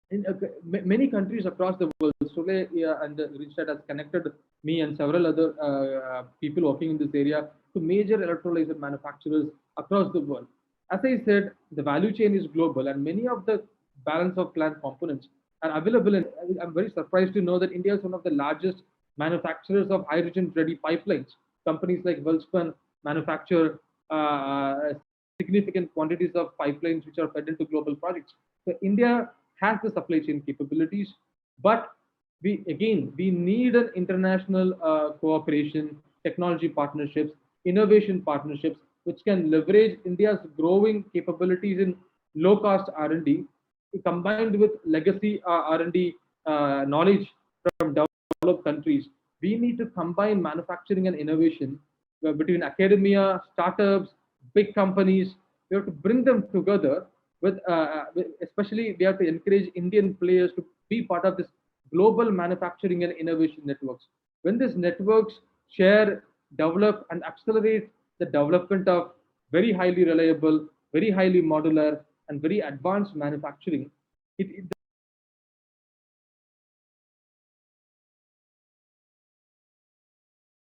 in many countries across the world, Sule and Richard has connected me and several other people working in this area to major electrolyzer manufacturers across the world. As I said, the value chain is global, and many of the balance of plant components are available. And I'm very surprised to know that India is one of the largest manufacturers of hydrogen-ready pipelines. Companies like Welspun manufacture significant quantities of pipelines which are fed into global projects. So India has the supply chain capabilities, but we need an international cooperation, technology partnerships, innovation partnerships, which can leverage India's growing capabilities in low-cost R&D, combined with legacy R&D knowledge from developed countries. We need to combine manufacturing and innovation between academia, startups, big companies. We have to bring them together especially we have to encourage Indian players to be part of this global manufacturing and innovation networks. When these networks share, develop, and accelerate the development of very highly reliable, very highly modular, and very advanced manufacturing, it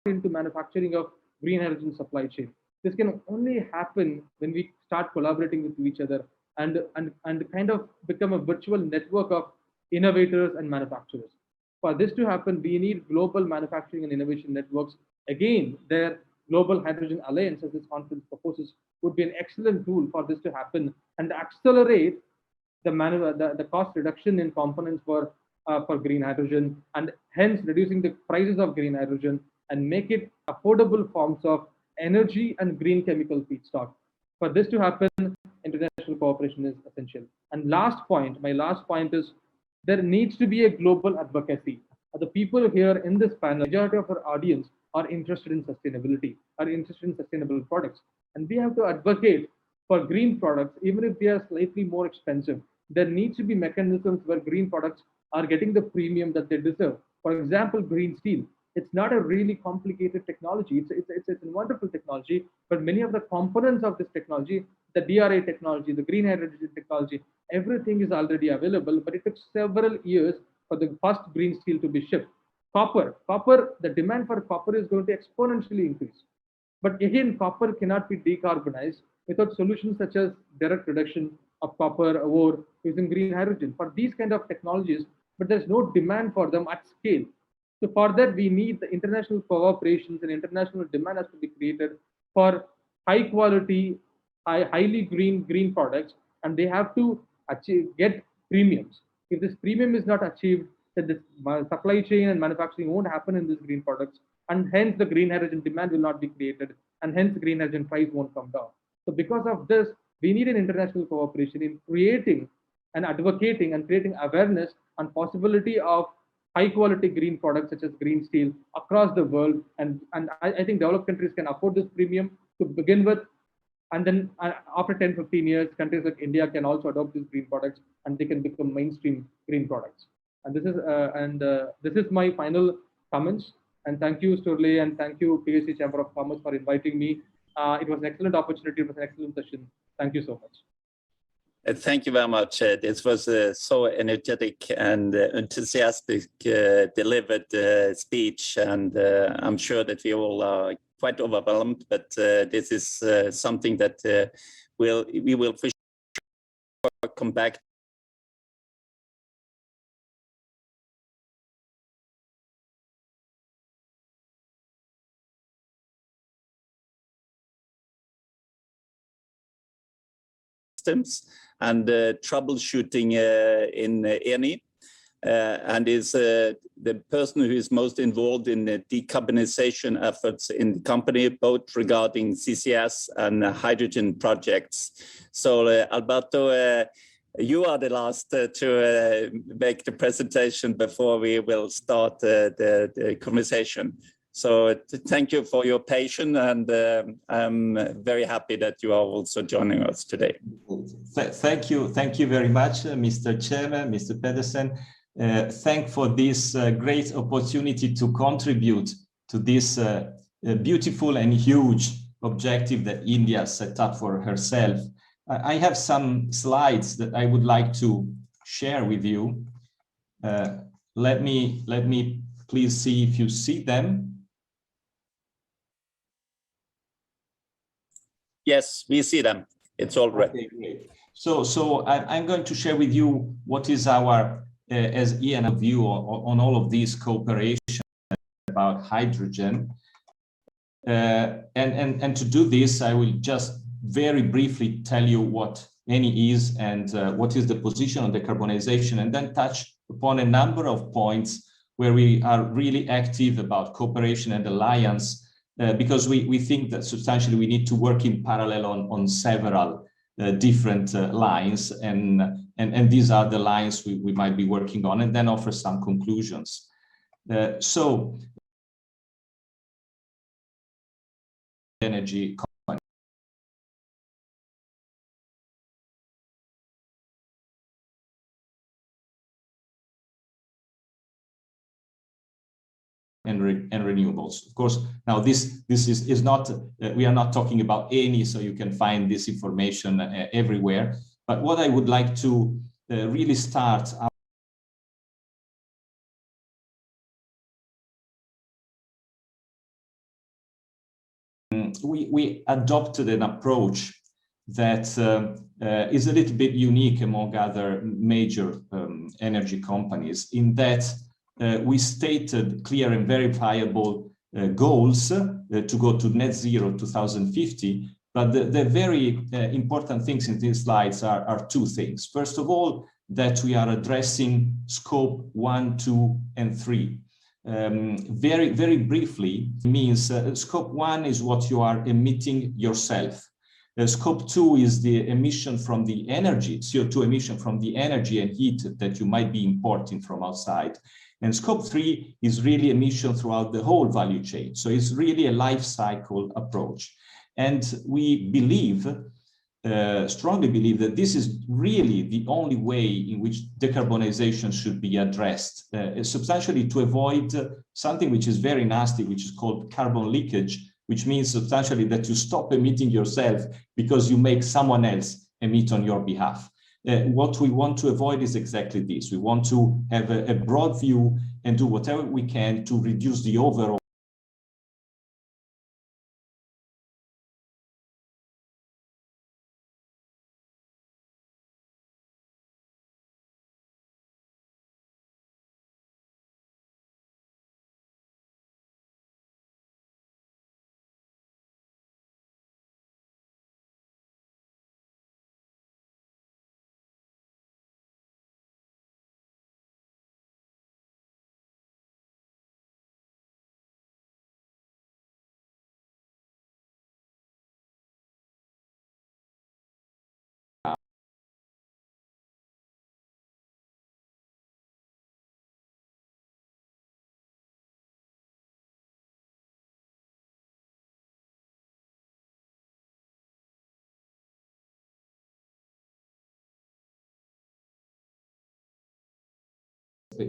into manufacturing of green hydrogen supply chain. This can only happen when we start collaborating with each other and kind of become a virtual network of innovators and manufacturers. For this to happen, we need global manufacturing and innovation networks. Again, their Global Hydrogen Alliance, as this conference proposes, would be an excellent tool for this to happen and accelerate the cost reduction in components for green hydrogen, and hence reducing the prices of green hydrogen and make it affordable forms of energy and green chemical feedstock. For this to happen, international cooperation is essential. And my last point is there needs to be a global advocacy. The people here in this panel, majority of our audience are interested in sustainability, are interested in sustainable products. And we have to advocate for green products, even if they are slightly more expensive. There needs to be mechanisms where green products are getting the premium that they deserve. For example, green steel. It's not a really complicated technology. It's a wonderful technology, but many of the components of this technology, the DRA technology, the green hydrogen technology, everything is already available, but it took several years for the first green steel to be shipped. Copper, the demand for copper is going to exponentially increase. But again, copper cannot be decarbonized without solutions such as direct reduction of copper ore using green hydrogen. For these kind of technologies, but there's no demand for them at scale. So for that, we need the international cooperations and international demand has to be created for high quality, highly green products, and they have to get premiums. If this premium is not achieved, then this supply chain and manufacturing won't happen in these green products, and hence the green hydrogen demand will not be created, and hence green hydrogen price won't come down. So because of this, we need an international cooperation in creating and advocating and creating awareness on possibility of high quality green products such as green steel across the world. And I think developed countries can afford this premium to begin with. And then after 10-15 years, countries like India can also adopt these green products and they can become mainstream green products. And this is my final comments. And thank you, Sturley, and thank you, PHD Chamber of Commerce, for inviting me. It was an excellent opportunity. It was an excellent session. Thank you so much. Thank you very much. This was so energetic and enthusiastic delivered speech, and I'm sure that we all are quite overwhelmed, but this is something that we will for sure come back and troubleshooting in any. And is the person who is most involved in the decarbonization efforts in the company, both regarding CCS and hydrogen projects. So Alberto, you are the last to make the presentation before we will start the conversation. So thank you for your patience, and I'm very happy that you are also joining us today. Thank you very much, Mr. Chairman, Mr. Pedersen. Thank for this great opportunity to contribute to this beautiful and huge objective that India set up for herself. I have some slides that I would like to share with you. Let me please see if you see them. Yes, we see them. It's all right. Okay, great. So I'm going to share with you what is our as Ian view on all of these cooperation about hydrogen. And to do this, I will just very briefly tell you what ENI is and what is the position on decarbonization, and then touch upon a number of points where we are really active about cooperation and alliance, because we think that substantially we need to work in parallel on several different lines, and these are the lines we might be working on, and then offer some conclusions. So energy and renewables. Of course, now this is not, we are not talking about any, so you can find this information everywhere. But what I would like to really start we adopted an approach that is a little bit unique among other major energy companies, in that we stated clear and verifiable goals to go to net zero 2050. But the very important things in these slides are two things. First of all, that we are addressing scope 1, 2, and 3. Very briefly means scope 1 is what you are emitting yourself. Scope 2 is the emission from the energy, CO2 emission from the energy and heat that you might be importing from outside. And scope 3 is really emission throughout the whole value chain. So it's really a life cycle approach. And we believe, strongly believe, that this is really the only way in which decarbonization should be addressed, substantially to avoid something which is very nasty, which is called carbon leakage, which means substantially that you stop emitting yourself because you make someone else emit on your behalf. What we want to avoid is exactly this. We want to have a broad view and do whatever we can to reduce the overall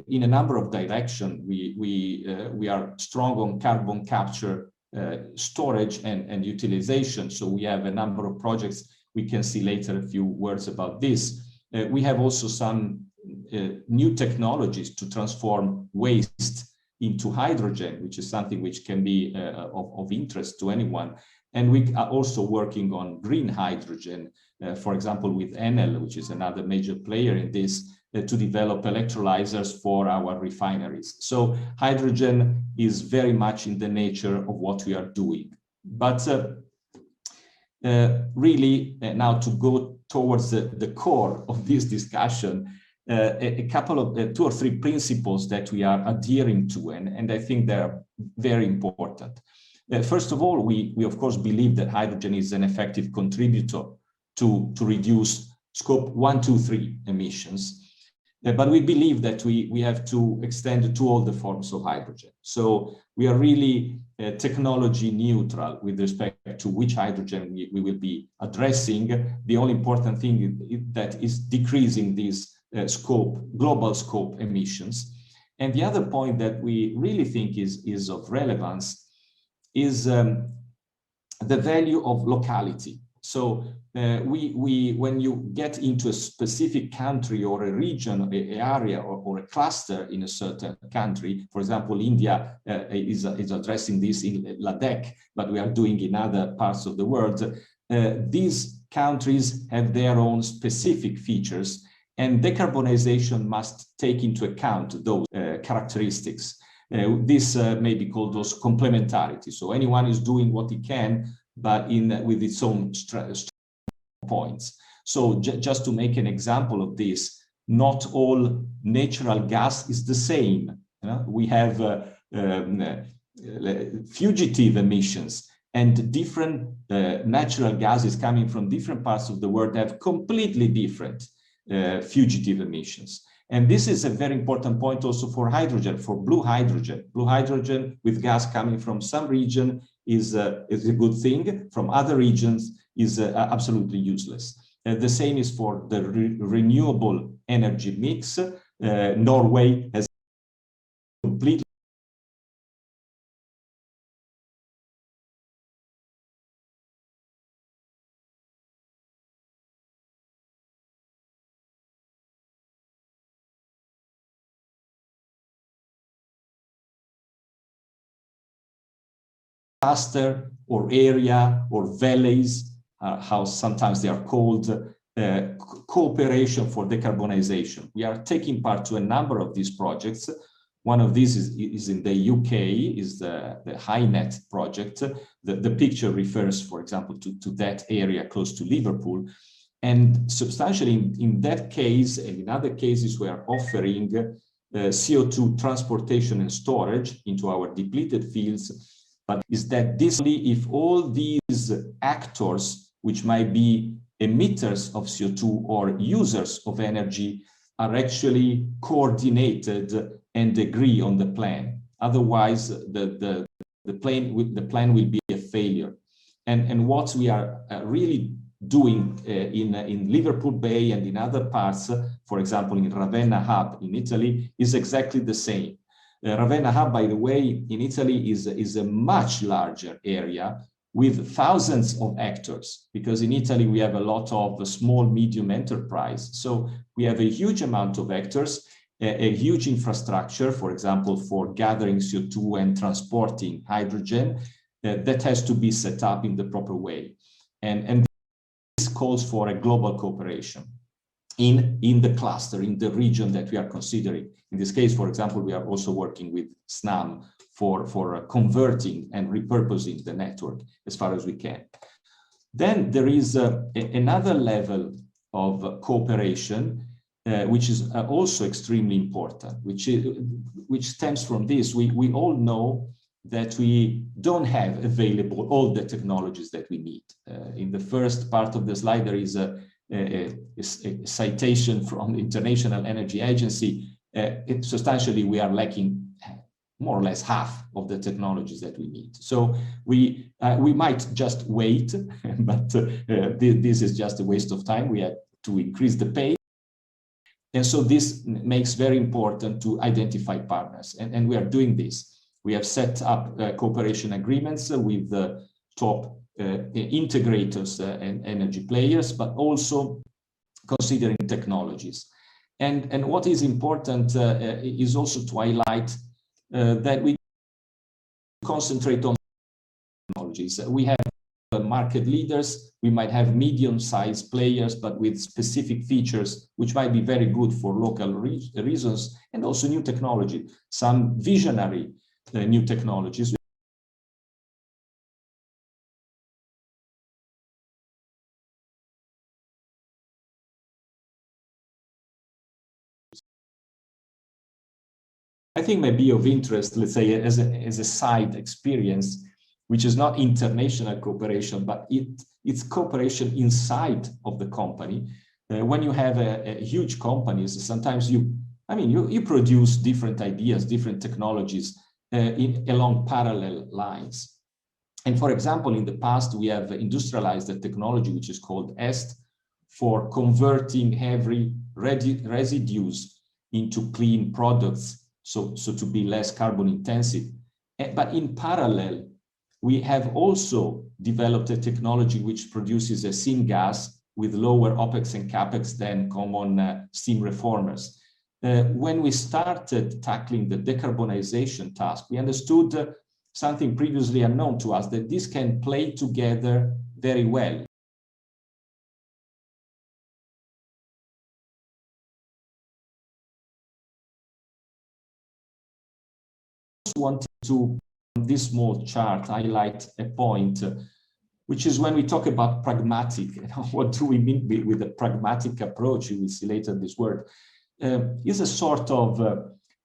in a number of directions. We are strong on carbon capture, storage, and utilization. So we have a number of projects. We can see later a few words about this. We have also some new technologies to transform waste into hydrogen, which is something which can be of interest to anyone. And we are also working on green hydrogen, for example, with Enel, which is another major player in this, to develop electrolyzers for our refineries. So hydrogen is very much in the nature of what we are doing. But really, now to go towards the core of this discussion, a couple of 2 or 3 principles that we are adhering to, and I think they're very important. First of all, we of course believe that hydrogen is an effective contributor to reduce scope 1, 2, 3 emissions. But we believe that we have to extend it to all the forms of hydrogen. So we are really technology neutral with respect to which hydrogen we will be addressing. The only important thing that is decreasing these global scope emissions. And the other point that we really think is of relevance is the value of locality. So when you get into a specific country or a region, an area or a cluster in a certain country, for example, India is addressing this in Ladakh, but we are doing in other parts of the world. These countries have their own specific features, and decarbonization must take into account those characteristics. This may be called those complementarity. So anyone is doing what he can, but with its own points. So just to make an example of this, not all natural gas is the same. We have fugitive emissions, and different natural gases coming from different parts of the world have completely different fugitive emissions. And this is a very important point also for hydrogen, for blue hydrogen. Blue hydrogen with gas coming from some region is a good thing, from other regions is absolutely useless. The same is for the renewable energy mix. Norway has completely cluster or area or valleys, how sometimes they are called, cooperation for decarbonization. We are taking part to a number of these projects. One of these is in the UK, is the HyNet project. The picture refers, for example, to that area close to Liverpool. And substantially in that case, and in other cases, we are offering CO2 transportation and storage into our depleted fields. But is that this only if all these actors, which might be emitters of CO2 or users of energy, are actually coordinated and agree on the plan. Otherwise, the plan will be a failure. And what we are really doing in Liverpool Bay and in other parts, for example, in Ravenna Hub in Italy, is exactly the same. Ravenna Hub, by the way, in Italy is a much larger area with thousands of actors, because in Italy we have a lot of small, medium enterprise. So we have a huge amount of actors, a huge infrastructure, for example, for gathering CO2 and transporting hydrogen, that has to be set up in the proper way. And this calls for a global cooperation in the cluster, in the region that we are considering. In this case, for example, we are also working with SNAM for converting and repurposing the network as far as we can. Then there is another level of cooperation, which is also extremely important, which stems from this. We all know that we don't have available all the technologies that we need. In the first part of the slide, there is a citation from the International Energy Agency. Substantially, we are lacking more or less half of the technologies that we need. So we might just wait, but this is just a waste of time. We have to increase the pace. And so this makes very important to identify partners. And we are doing this. We have set up cooperation agreements with the top integrators and energy players, but also considering technologies. And what is important is also to highlight that we concentrate on technologies. We have market leaders, we might have medium-sized players, but with specific features which might be very good for local reasons, and also new technology, some visionary new technologies. I think may be of interest, let's say, as a side experience, which is not international cooperation, but it's cooperation inside of the company. When you have a huge companies, sometimes you produce different ideas, different technologies along parallel lines. And for example, in the past, we have industrialized a technology which is called EST for converting heavy residues into clean products, so to be less carbon intensive. But in parallel, we have also developed a technology which produces a syngas with lower OPEX and CAPEX than common steam reformers. When we started tackling the decarbonization task, we understood something previously unknown to us, that this can play together very well. I wanted to, on this small chart, highlight a point, which is when we talk about pragmatic. What do we mean with a pragmatic approach? You will see later this word. Is a sort of,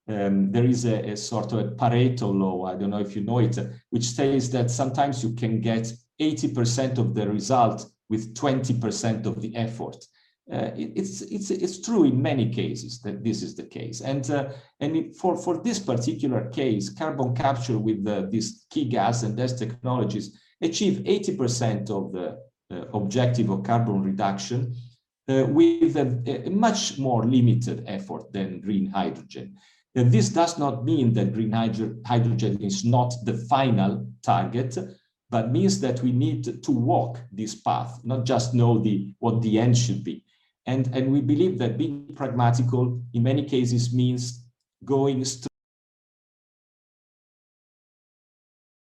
there is a sort of a Pareto law, I don't know if you know it, which says that sometimes you can get 80% of the result with 20% of the effort. It's true in many cases that this is the case, and for this particular case, carbon capture with these key gas and gas technologies achieve 80% of the objective of carbon reduction with a much more limited effort than green hydrogen. And this does not mean that green hydrogen is not the final target, but means that we need to walk this path, not just know what the end should be. And we believe that being pragmatical in many cases means going straight,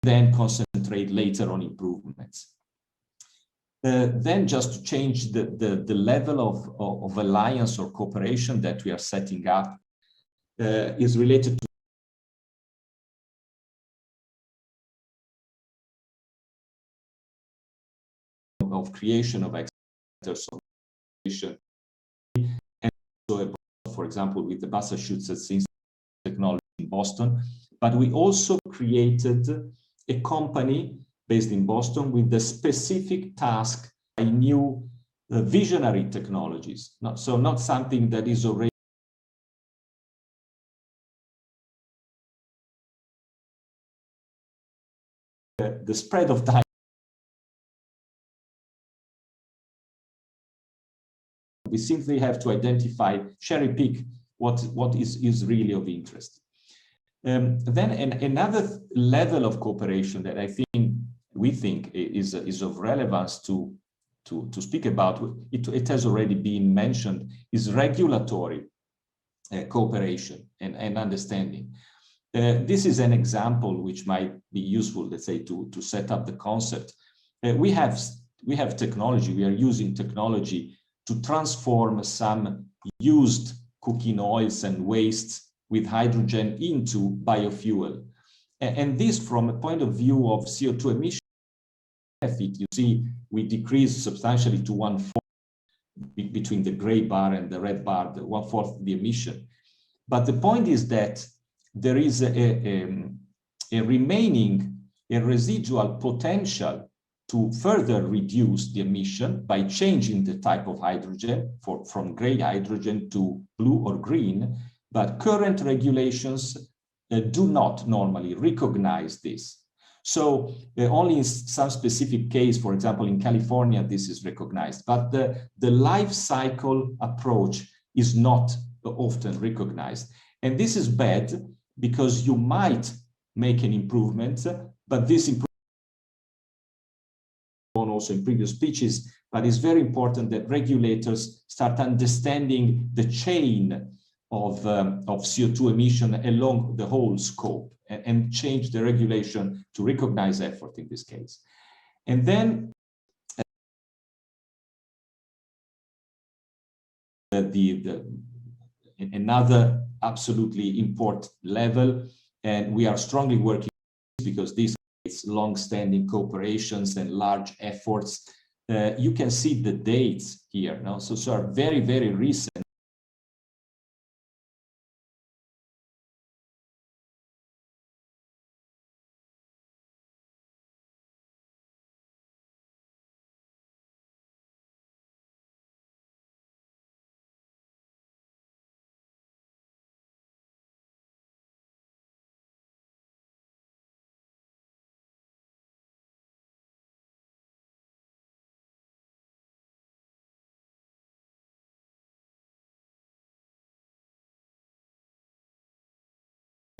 then concentrate concentrate later on improvements. Then just to change the level of alliance or cooperation that we are setting up is related to of creation of accelerators of innovation, and so, for example, with the Massachusetts Institute of Technology in Boston. But we also created a company based in Boston with the specific task by new visionary technologies. So not something that is already the spread of time. We simply have to identify, cherry pick what is really of interest. Then another level of cooperation that we think is of relevance to speak about, it has already been mentioned, is regulatory cooperation and understanding. This is an example which might be useful, let's say, to set up the concept. We have technology, we are using technology to transform some used cooking oils and wastes with hydrogen into biofuel. And this, from a point of view of CO2 emission, you see, we decrease substantially to 1/4 between the gray bar and the red bar, the 1/4 the emission. But the point is that there is a residual potential to further reduce the emission by changing the type of hydrogen from gray hydrogen to blue or green. But current regulations do not normally recognize this. So only in some specific case, for example, in California, this is recognized. But the life cycle approach is not often recognized. And this is bad because you might make an improvement, but this improvement also in previous speeches, but it's very important that regulators start understanding the chain of CO2 emission along the whole scope and change the regulation to recognize effort in this case. And then another absolutely important level, and we are strongly working because these it's long-standing cooperations and large efforts. You can see the dates here now, so are very, very recent.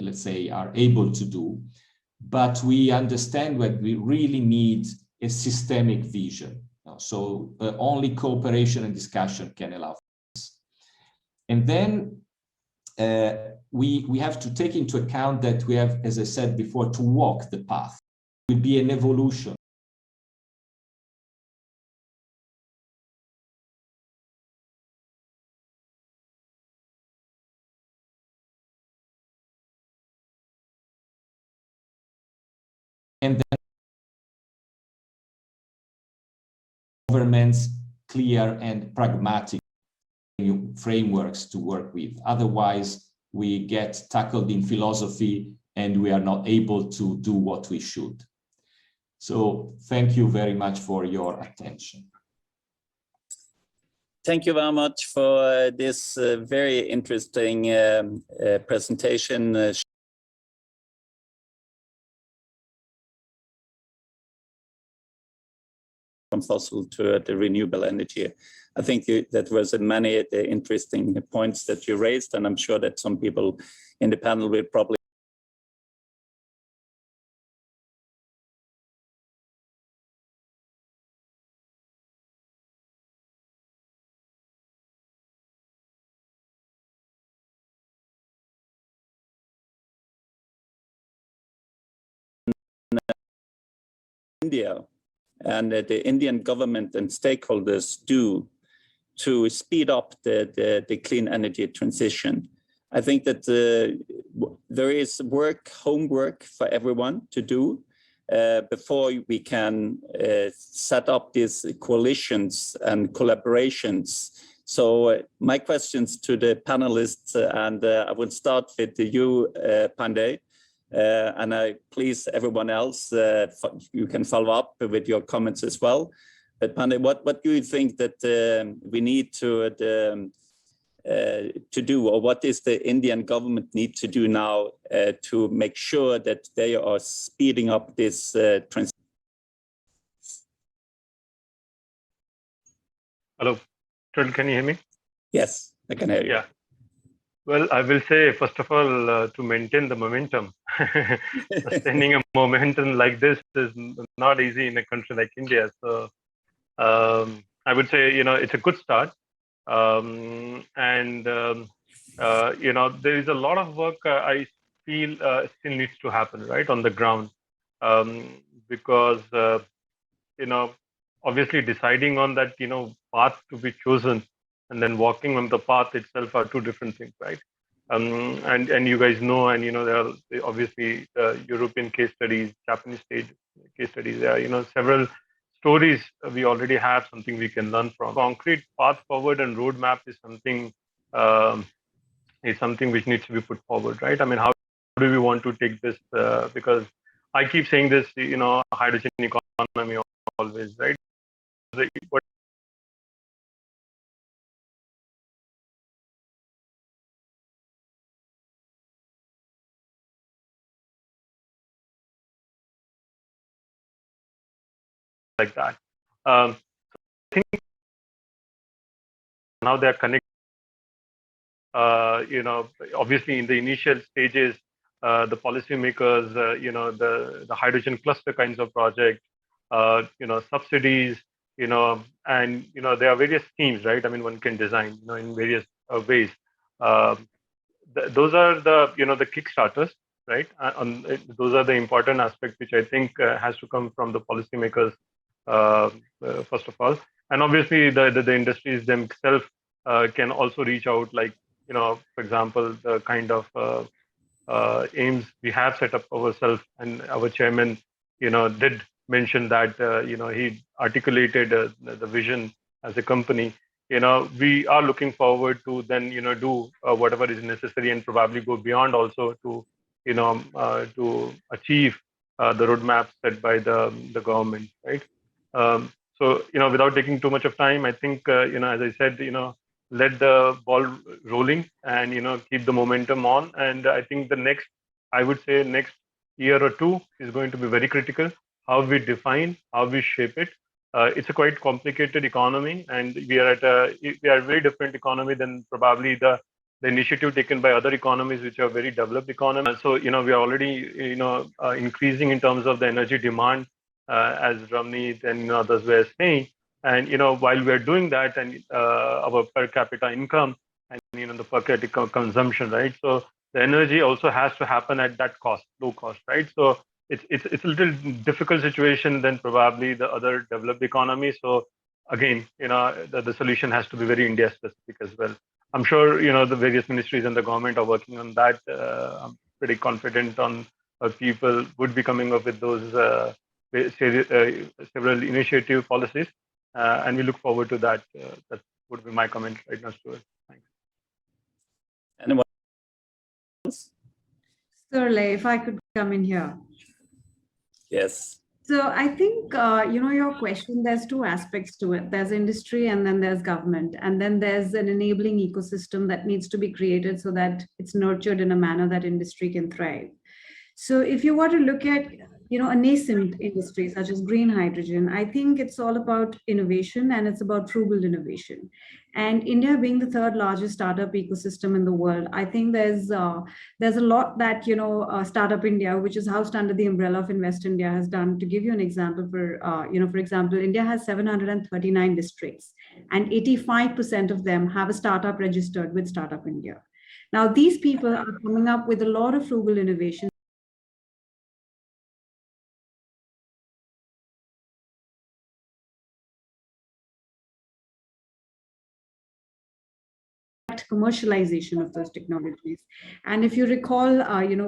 Let's say, are able to do, but we understand that we really need a systemic vision. So only cooperation and discussion can allow for this. And then we have to take into account that we have, as I said before, to walk the path. It will be an evolution. And then governments clear and pragmatic frameworks to work with. Otherwise, we get tackled in philosophy and we are not able to do what we should. So thank you very much for your attention. Thank you very much for this very interesting presentation. From fossil to the renewable energy. I think that was many interesting points that you raised, and I'm sure that some people in the panel will probably India and the Indian government and stakeholders do to speed up the clean energy transition. I think that there is homework for everyone to do before we can set up these coalitions and collaborations. So my questions to the panelists, and I will start with you, Pandey, and I please everyone else, you can follow up with your comments as well. But Pandey, what do you think that we need to do, or what is the Indian government need to do now to make sure that they are speeding up this transition? Hello, Trill, can you hear me? Yes, I can hear you. Yeah. Well, I will say, first of all, to maintain the momentum, sustaining a momentum like this is not easy in a country like India. So I would say, it's a good start. There is a lot of work I feel still needs to happen, right, on the ground, because obviously deciding on that path to be chosen and then walking on the path itself are two different things, right? And you guys know, and there are obviously European case studies, Japanese case studies. There are several stories we already have, something we can learn from. Concrete path forward and roadmap is something which needs to be put forward, right? I mean, how do we want to take this? Because I keep saying this, hydrogen economy always, right? What like that. I think now they're connected. Obviously in the initial stages, the policymakers, the hydrogen cluster kinds of projects, subsidies, and there are various schemes, right? I mean, one can design, in various ways. Those are the, the kickstarters, right? Those are the important aspects which I think has to come from the policymakers first of all, and obviously the industries themselves can also reach out, like for example, the kind of aims we have set up ourselves, and our chairman did mention that he articulated the vision as a company. We are looking forward to then do whatever is necessary and probably go beyond also to to achieve the roadmap set by the government, right? So without taking too much of time, I think as I said, let the ball rolling and keep the momentum on. And I think I would say next year or two is going to be very critical. How we define, how we shape it. It's a quite complicated economy, and we are a very different economy than probably the initiative taken by other economies, which are very developed economies. So we are already increasing in terms of the energy demand, as Ramneet and others were saying. And while we are doing that, and our per capita income and the per capita consumption, right? So the energy also has to happen at that cost, low cost, right? So it's a little difficult situation than probably the other developed economies. So again, the solution has to be very India specific as well. I'm sure the various ministries and the government are working on that. I'm pretty confident on people would be coming up with those several initiative policies, and we look forward to that. That would be my comment right now, Stuart. Thanks. Anyone else? Certainly, if I could come in here. Yes. So I think, your question, there's two aspects to it. There's industry and then there's government. And then there's an enabling ecosystem that needs to be created so that it's nurtured in a manner that industry can thrive. So if you were to look at, a nascent industry such as green hydrogen, I think it's all about innovation, and it's about frugal innovation. And India being the third largest startup ecosystem in the world, I think there's a lot that, Startup India, which is housed under the umbrella of Invest India, has done. To give you an example, for example, India has 739 districts, and 85% of them have a startup registered with Startup India. Now, these people are coming up with a lot of frugal innovation. commercialization of those technologies. And if you recall,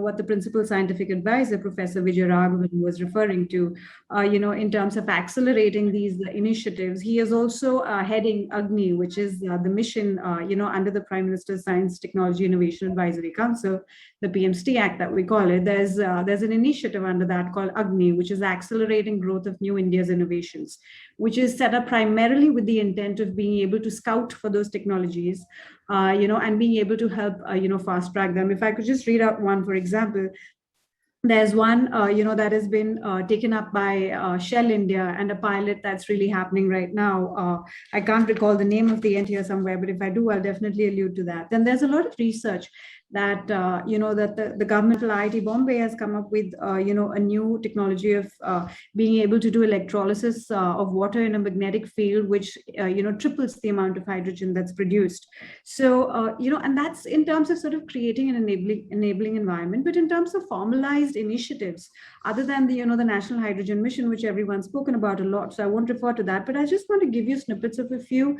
what the principal scientific advisor, Professor Vijay Raghavan, was referring to, in terms of accelerating these initiatives, he is also heading Agni, which is the mission, under the Prime Minister's Science, Technology, Innovation Advisory Council, the PMST Act that we call it. There's an initiative under that called Agni, which is accelerating growth of New India's innovations, which is set up primarily with the intent of being able to scout for those technologies, and being able to help, fast track them. If I could just read out one, for example, there's one, that has been taken up by Shell India, and a pilot that's really happening right now. I can't recall the name of the entity here somewhere, but if I do, I'll definitely allude to that. Then there's a lot of research that, that the government of IIT Bombay has come up with, a new technology of being able to do electrolysis of water in a magnetic field, which, triples the amount of hydrogen that's produced. So, and that's in terms of sort of creating an enabling environment. But in terms of formalized initiatives, other than the, the National Hydrogen Mission, which everyone's spoken about a lot, so I won't refer to that, but I just want to give you snippets of a few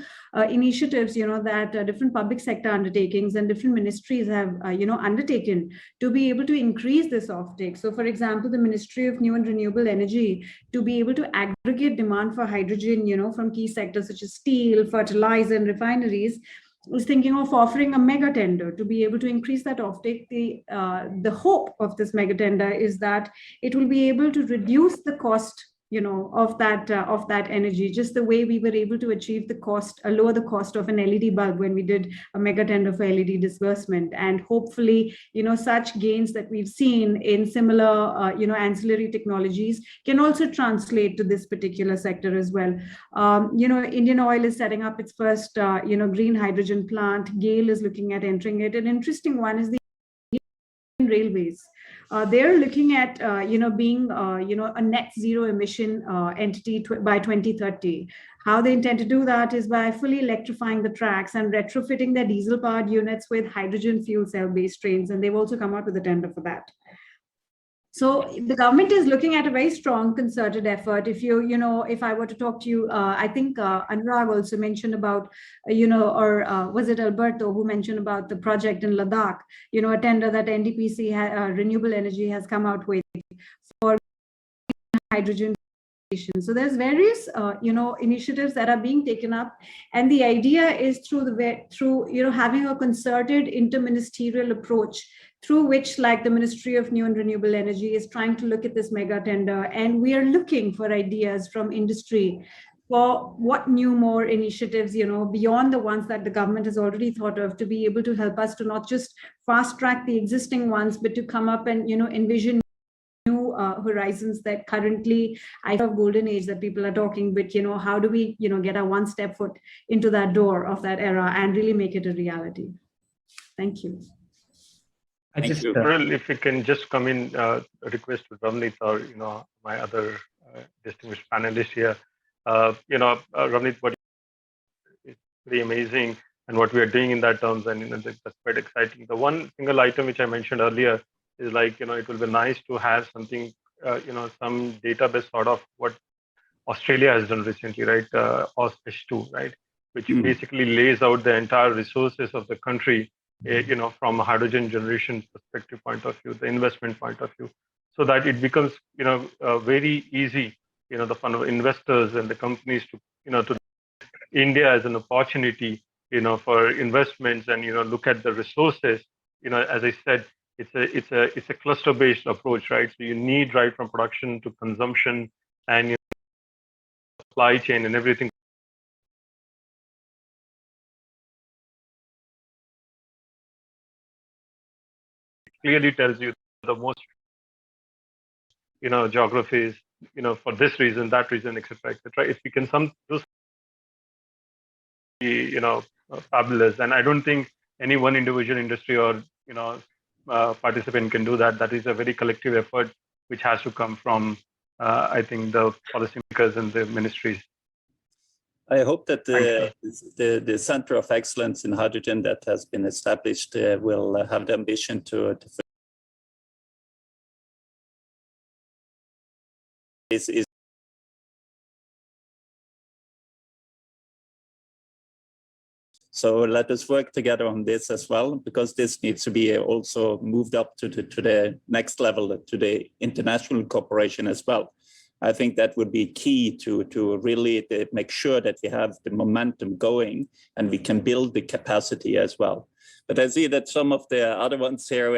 initiatives, that different public sector undertakings and different ministries have undertaken to be able to increase this offtake. So, for example, the Ministry of New and Renewable Energy, to be able to aggregate demand for hydrogen, from key sectors such as steel, fertilizer, and refineries, is thinking of offering a mega tender to be able to increase that offtake. The hope of this mega tender is that it will be able to reduce the cost, of that energy, just the way we were able to achieve the cost, lower the cost of an LED bulb when we did a mega tender for LED disbursement. And hopefully, such gains that we've seen in similar, ancillary technologies can also translate to this particular sector as well. Indian Oil is setting up its first, green hydrogen plant. GAIL is looking at entering it. An interesting one is the railways. They're looking at, being, a net zero emission entity by 2030. How they intend to do that is by fully electrifying the tracks and retrofitting their diesel-powered units with hydrogen fuel cell-based trains. And they've also come out with a tender for that. So the government is looking at a very strong concerted effort. If if I were to talk to you, I think Anurag also mentioned about, or was it Alberto who mentioned about the project in Ladakh, a tender that NDPC, Renewable Energy, has come out with for hydrogen. So there's various, initiatives that are being taken up, and the idea is through having a concerted interministerial approach, through which, like the Ministry of New and Renewable Energy is trying to look at this mega tender, and we are looking for ideas from industry for what new more initiatives, beyond the ones that the government has already thought of, to be able to help us to not just fast track the existing ones, but to come up and, envision new horizons that currently I have golden age that people are talking, but how do we get our one step foot into that door of that era and really make it a reality? Thank you. Thank you. If you can just come in, a request to Ramneet or my other distinguished panelists here. Ramneet, what is pretty amazing, and what we are doing in that terms, and that's quite exciting. The one single item which I mentioned earlier is like, it will be nice to have something, some database sort of what Australia has done recently, right? OSH2, right? Which basically lays out the entire resources of the country, from a hydrogen generation perspective point of view, the investment point of view, so that it becomes, very easy, the fund of investors and the companies to India as an opportunity, for investments, and look at the resources. As I said, it's a cluster-based approach, right? So you need right from production to consumption and supply chain and everything. Clearly tells you the most, geographies, for this reason, that reason, etc., etc. If we can do, fabulous. And I don't think any one individual industry or participant can do that. That is a very collective effort which has to come from, I think, the policymakers and the ministries. I hope that the Center of Excellence in Hydrogen that has been established will have the ambition to is So let us work together on this as well, because this needs to be also moved up to the next level, to the international cooperation as well. I think that would be key to really make sure that we have the momentum going and we can build the capacity as well. But I see that some of the other ones here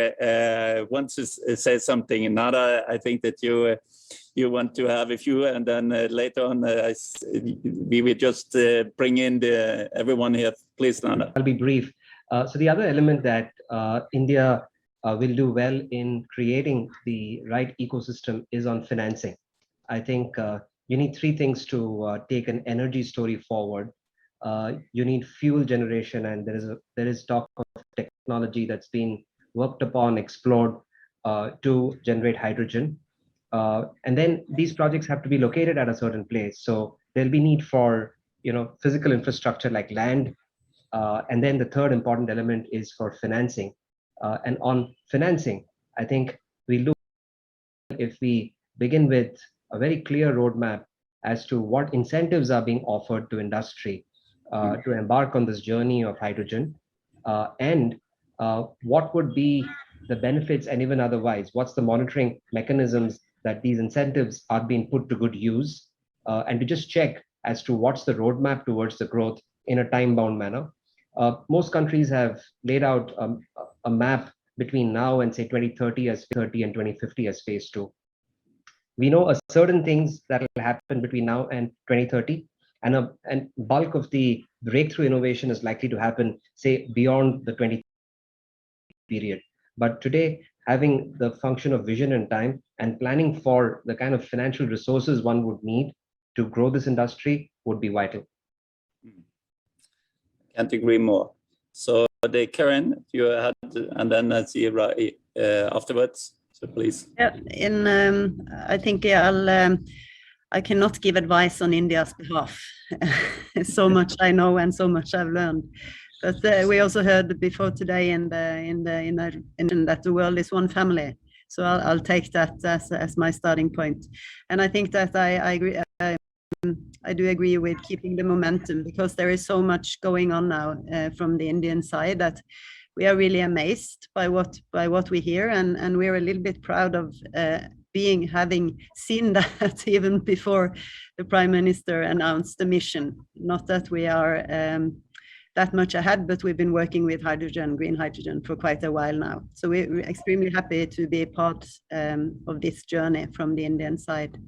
want to say something. Nada, I think that you want to have a few, and then later on we will just bring in everyone here. Please, Nada. I'll be brief. So the other element that India will do well in creating the right ecosystem is on financing. I think you need three things to take an energy story forward. You need fuel generation, and there is talk of technology that's been worked upon, explored to generate hydrogen. And then these projects have to be located at a certain place. So there'll be need for physical infrastructure like land. And then the third important element is for financing. And on financing, I think we look if we begin with a very clear roadmap as to what incentives are being offered to industry to embark on this journey of hydrogen, and what would be the benefits, and even otherwise, what's the monitoring mechanisms that these incentives are being put to good use, and to just check as to what's the roadmap towards the growth in a time-bound manner. Most countries have laid out a map between now and say 2030 as 30 and 2050 as phase 2. We know certain things that will happen between now and 2030, and bulk of the breakthrough innovation is likely to happen, say, beyond the 20 period. But today, having the function of vision and time and planning for the kind of financial resources one would need to grow this industry would be vital. Can't agree more. So, Karen, you had, and then I see afterwards. So please. Yeah, I think I cannot give advice on India's behalf. So much I know and so much I've learned. But we also heard before today in that the world is one family. So I'll take that as my starting point. And I think that I agree. I do agree with keeping the momentum, because there is so much going on now from the Indian side that we are really amazed by what we hear, and we're a little bit proud of having seen that even before the Prime Minister announced the mission. Not that we are that much ahead, but we've been working with green hydrogen for quite a while now. So we're extremely happy to be a part of this journey from the Indian side.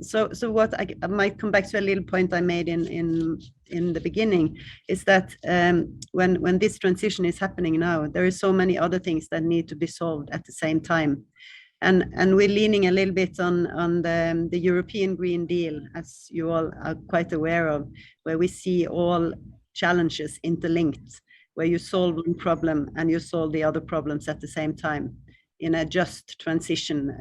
So what I might come back to a little point I made in the beginning is that when this transition is happening now, there are so many other things that need to be solved at the same time. And we're leaning a little bit on the European Green Deal, as you all are quite aware of, where we see all challenges interlinked, where you solve one problem and you solve the other problems at the same time in a just transition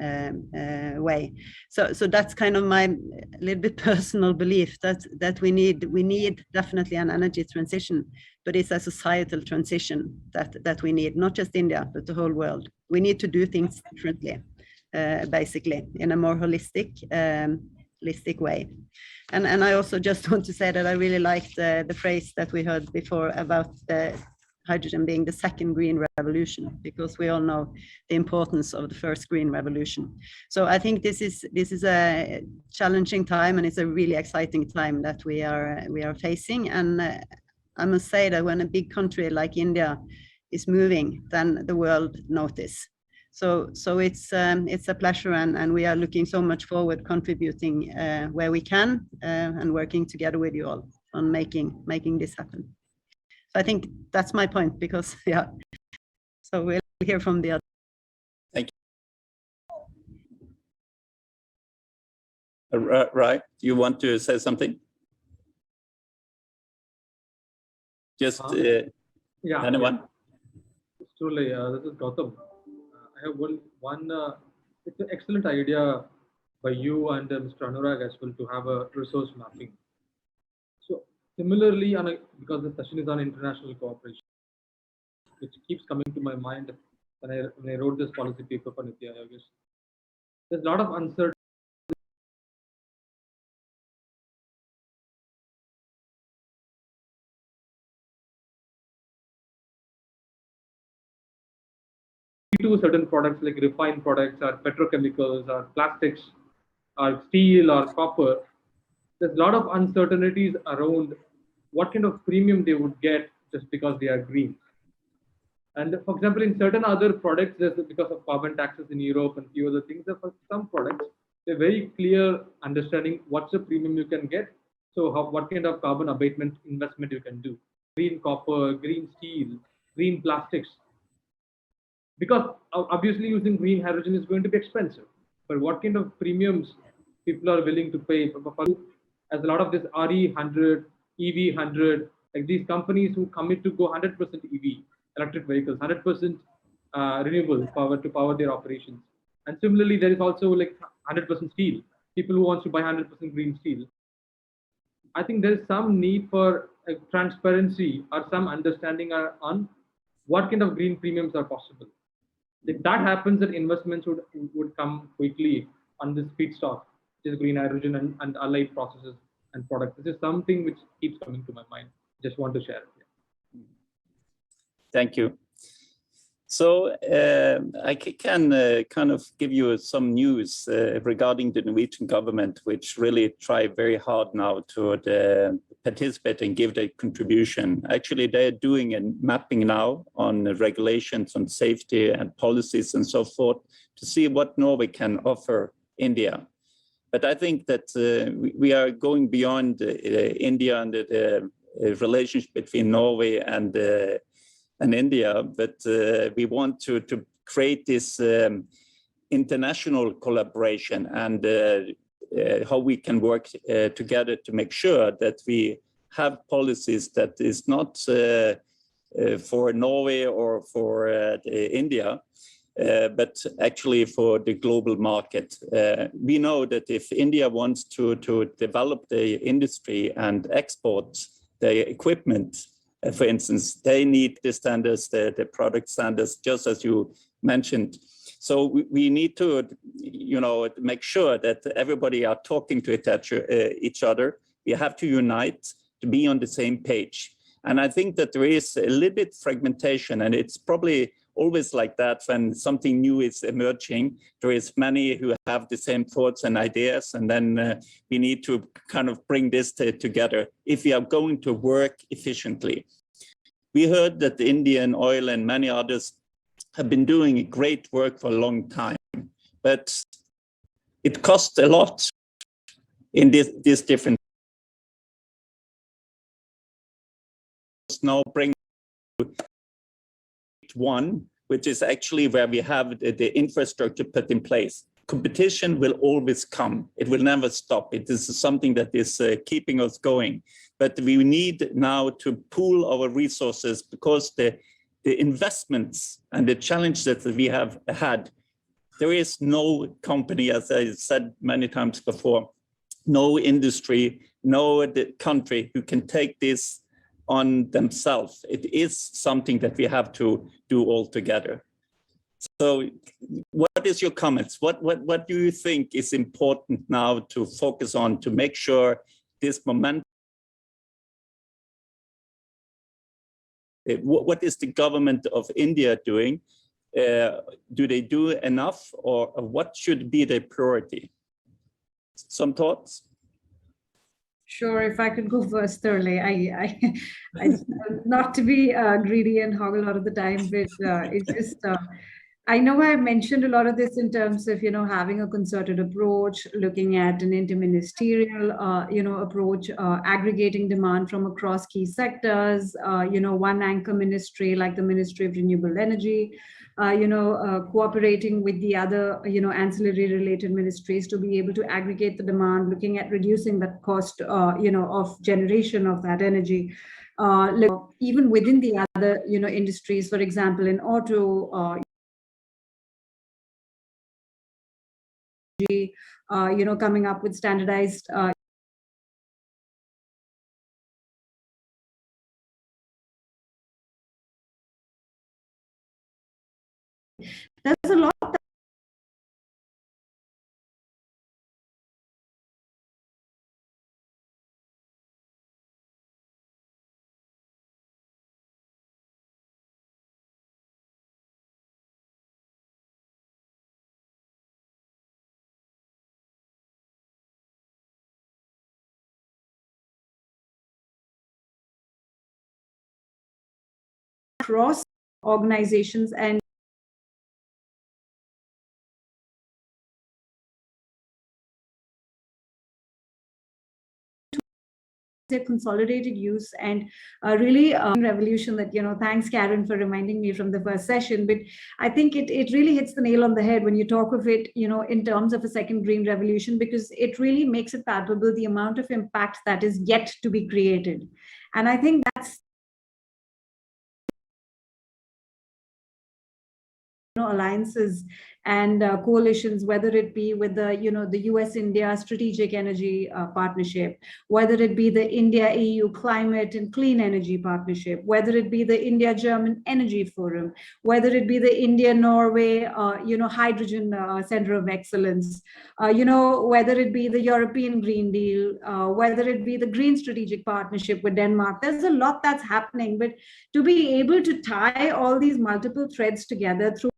way. So that's kind of my little bit personal belief that we need definitely an energy transition, but it's a societal transition that we need, not just India, but the whole world. We need to do things differently, basically, in a more holistic way. And I also just want to say that I really liked the phrase that we heard before about the hydrogen being the second green revolution, because we all know the importance of the first green revolution. So I think this is a challenging time, and it's a really exciting time that we are facing. And I must say that when a big country like India is moving, then the world notice. So it's a pleasure, and we are looking so much forward contributing where we can and working together with you all on making this happen. I think that's my point, because yeah. So we'll hear from the other. Thank you. Right, you want to say something? Just anyone? Truly, this is Gautam. I have one it's an excellent idea by you and Mr. Anurag as well to have a resource mapping. So similarly, because the session is on international cooperation, which keeps coming to my mind when I wrote this policy paper for Niti Aayog, there's a lot of uncertainty to certain products like refined products or petrochemicals or plastics or steel or copper, there's a lot of uncertainties around what kind of premium they would get just because they are green. And for example, in certain other products, there's because of carbon taxes in Europe and few other things, for some products, they're very clear understanding what's the premium you can get. So what kind of carbon abatement investment you can do. Green copper, green steel, green plastics. Because obviously using green hydrogen is going to be expensive. But what kind of premiums people are willing to pay? As a lot of this RE100, EV100, like these companies who commit to go 100% EV, electric vehicles, 100% renewable power to power their operations. And similarly, there is also like 100% steel, people who want to buy 100% green steel. I think there is some need for transparency or some understanding on what kind of green premiums are possible. If that happens, that investments would come quickly on this feedstock, which is green hydrogen and allied processes and products. This is something which keeps coming to my mind. Just want to share it. Thank you. So I can kind of give you some news regarding the Norwegian government, which really try very hard now to participate and give their contribution. Actually, they're doing a mapping now on the regulations on safety and policies and so forth to see what Norway can offer India. But I think that we are going beyond India and the relationship between Norway and India, but we want to create this international collaboration and how we can work together to make sure that we have policies that is not for Norway or for India, but actually for the global market. We know that if India wants to develop the industry and export the equipment, for instance, they need the standards, the product standards, just as you mentioned. So we need to, make sure that everybody are talking to each other. We have to unite to be on the same page. And I think that there is a little bit fragmentation, and it's probably always like that when something new is emerging. There is many who have the same thoughts and ideas, and then we need to kind of bring this together if we are going to work efficiently. We heard that the Indian Oil and many others have been doing great work for a long time, but it costs a lot in this different. Now bring one, which is actually where we have the infrastructure put in place. Competition will always come. It will never stop. It is something that is keeping us going. But we need now to pool our resources because the investments and the challenge that we have had, there is no company, as I said many times before, no industry, no country who can take this on themselves. It is something that we have to do all together. So what is your comments? What do you think is important now to focus on to make sure this momentum? What is the government of India doing? Do they do enough, or what should be their priority? Some thoughts? Sure, if I could go first, thoroughly. I not to be greedy and hog a lot of the time, but it's just, I know I mentioned a lot of this in terms of, having a concerted approach, looking at an interministerial, approach, aggregating demand from across key sectors, one anchor ministry like the Ministry of Renewable Energy, cooperating with the other, ancillary related ministries to be able to aggregate the demand, looking at reducing the cost, of generation of that energy. Even within the other, industries, for example, in auto, coming up with standardized, there's a lot across organizations and their consolidated use and really revolution that, thanks Karen for reminding me from the first session, but I think it really hits the nail on the head when you talk of it, in terms of a second green revolution, because it really makes it palpable the amount of impact that is yet to be created. And I think that's alliances and coalitions, whether it be with the the US-India strategic energy partnership, whether it be the India-EU climate and clean energy partnership, whether it be the India-German energy forum, whether it be the India-Norway hydrogen center of excellence, whether it be the European Green Deal, whether it be the green strategic partnership with Denmark. There's a lot that's happening, but to be able to tie all these multiple threads together through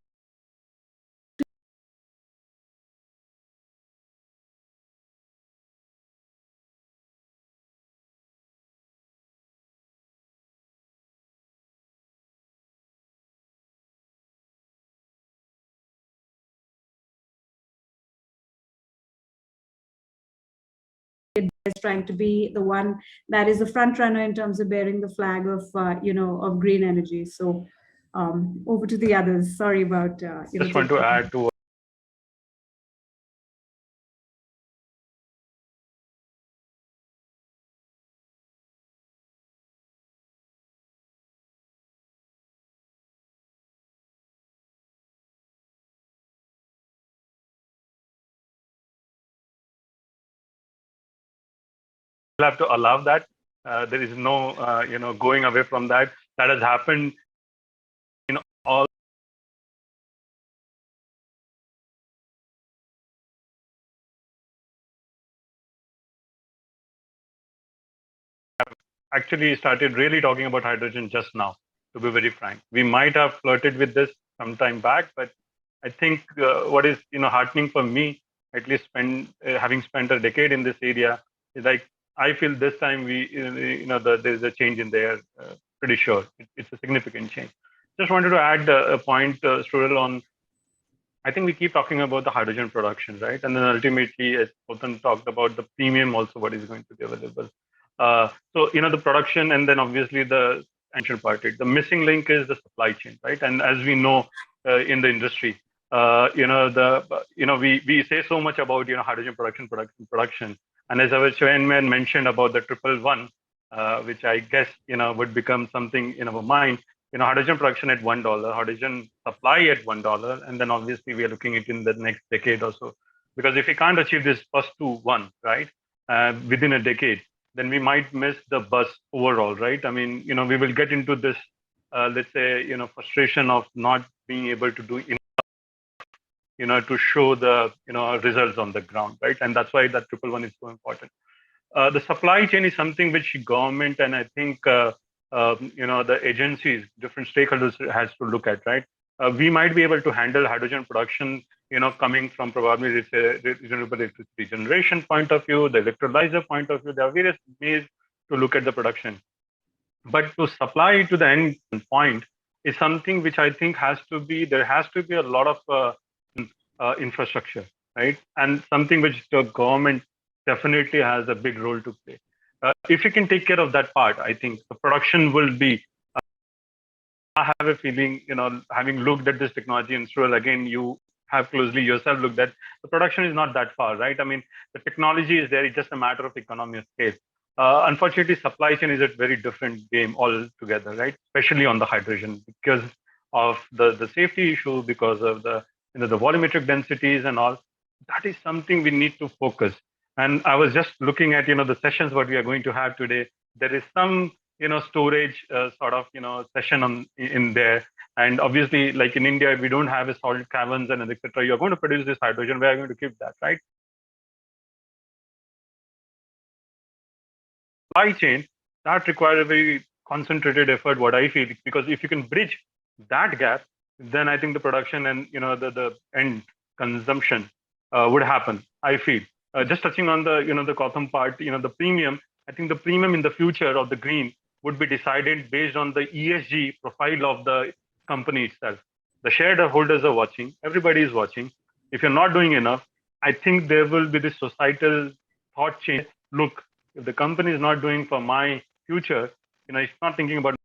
is trying to be the one that is the front runner in terms of bearing the flag of of green energy. So over to the others. Sorry about just want to add to have to allow that. There is no, going away from that. That has happened in all. Actually started really talking about hydrogen just now, to be very frank. We might have flirted with this some time back, but I think what is, heartening for me, at least having spent a decade in this area, is like, I feel this time there's a change in there, pretty sure. It's a significant change. Just wanted to add a point, Strudel, on, I think we keep talking about the hydrogen production, right? And then ultimately, as Potan talked about the premium also, what is going to be available. So, the production, and then obviously the ancient part, the missing link is the supply chain, right? And as we know in the industry, we say so much about, hydrogen production. And as our chairman mentioned about the 111, which I guess, would become something in our mind, hydrogen production at $1, hydrogen supply at $1, and then obviously we are looking at it in the next decade or so. Because if we can't achieve this first one, right, within a decade, then we might miss the bus overall, right? I mean, we will get into this, let's say, frustration of not being able to do enough, to show the, results on the ground, right? And that's why that 111 is so important. The supply chain is something which government and I think, the agencies, different stakeholders has to look at, right? We might be able to handle hydrogen production, coming from probably renewable electricity generation point of view, the electrolyzer point of view. There are various ways to look at the production. But to supply to the end point is something which I think there has to be a lot of infrastructure, right? And something which the government definitely has a big role to play. If you can take care of that part, I think the production will be. I have a feeling, having looked at this technology and Sruel, again, you have closely yourself looked at, the production is not that far, right? I mean, the technology is there, it's just a matter of economy of scale. Unfortunately, supply chain is a very different game altogether, right? Especially on the hydrogen, because of the safety issue, because of the the volumetric densities and all. That is something we need to focus. And I was just looking at the sessions what we are going to have today. There is some storage sort of session in there. And obviously, like in India, we don't have a salt caverns and etc. You're going to produce this hydrogen. Where are you going to keep that, right? Supply chain, that requires a very concentrated effort, what I feel, because if you can bridge that gap, then I think the production and the end consumption would happen, I feel. Just touching on the the Gotham part, the premium, I think the premium in the future of the green would be decided based on the ESG profile of the company itself. The shareholders are watching, everybody is watching. If you're not doing enough, I think there will be this societal thought change. Look, if the company is not doing for my future, it's not thinking about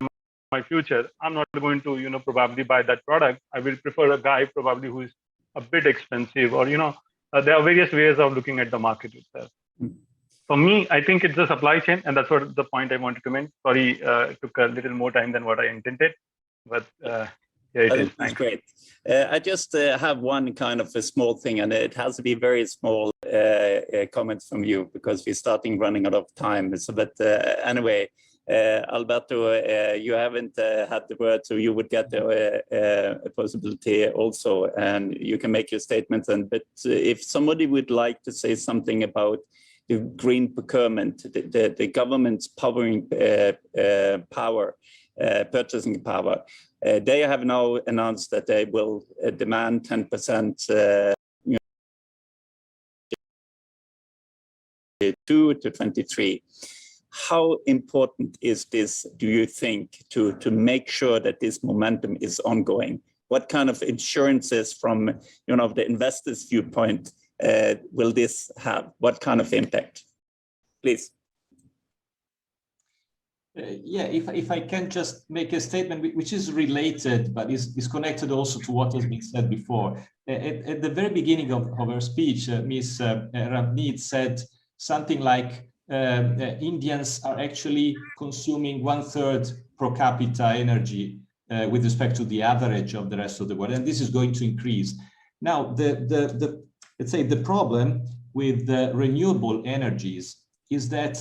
my future, I'm not going to, probably buy that product. I will prefer a guy probably who is a bit expensive, or, there are various ways of looking at the market itself. For me, I think it's the supply chain, and that's what the point I wanted to make. Sorry, it took a little more time than what I intended, but yeah, it is. That's great. I just have one kind of a small thing, and it has to be very small comment from you because we're starting running out of time. So, but anyway, Alberto, you haven't had the word, so you would get a possibility also, and you can make your statements. But if somebody would like to say something about the green procurement, the government's purchasing power, they have now announced that they will demand 10% 2 to 23. How important is this, do you think, to make sure that this momentum is ongoing? What kind of insurances from the investor's viewpoint will this have? What kind of impact? Please. Yeah, if I can just make a statement which is related, but is connected also to what has been said before. At the very beginning of her speech, Ms. Ravneet said something like Indians are actually consuming 1/3 per capita energy with respect to the average of the rest of the world, and this is going to increase. Now, let's say the problem with the renewable energies is that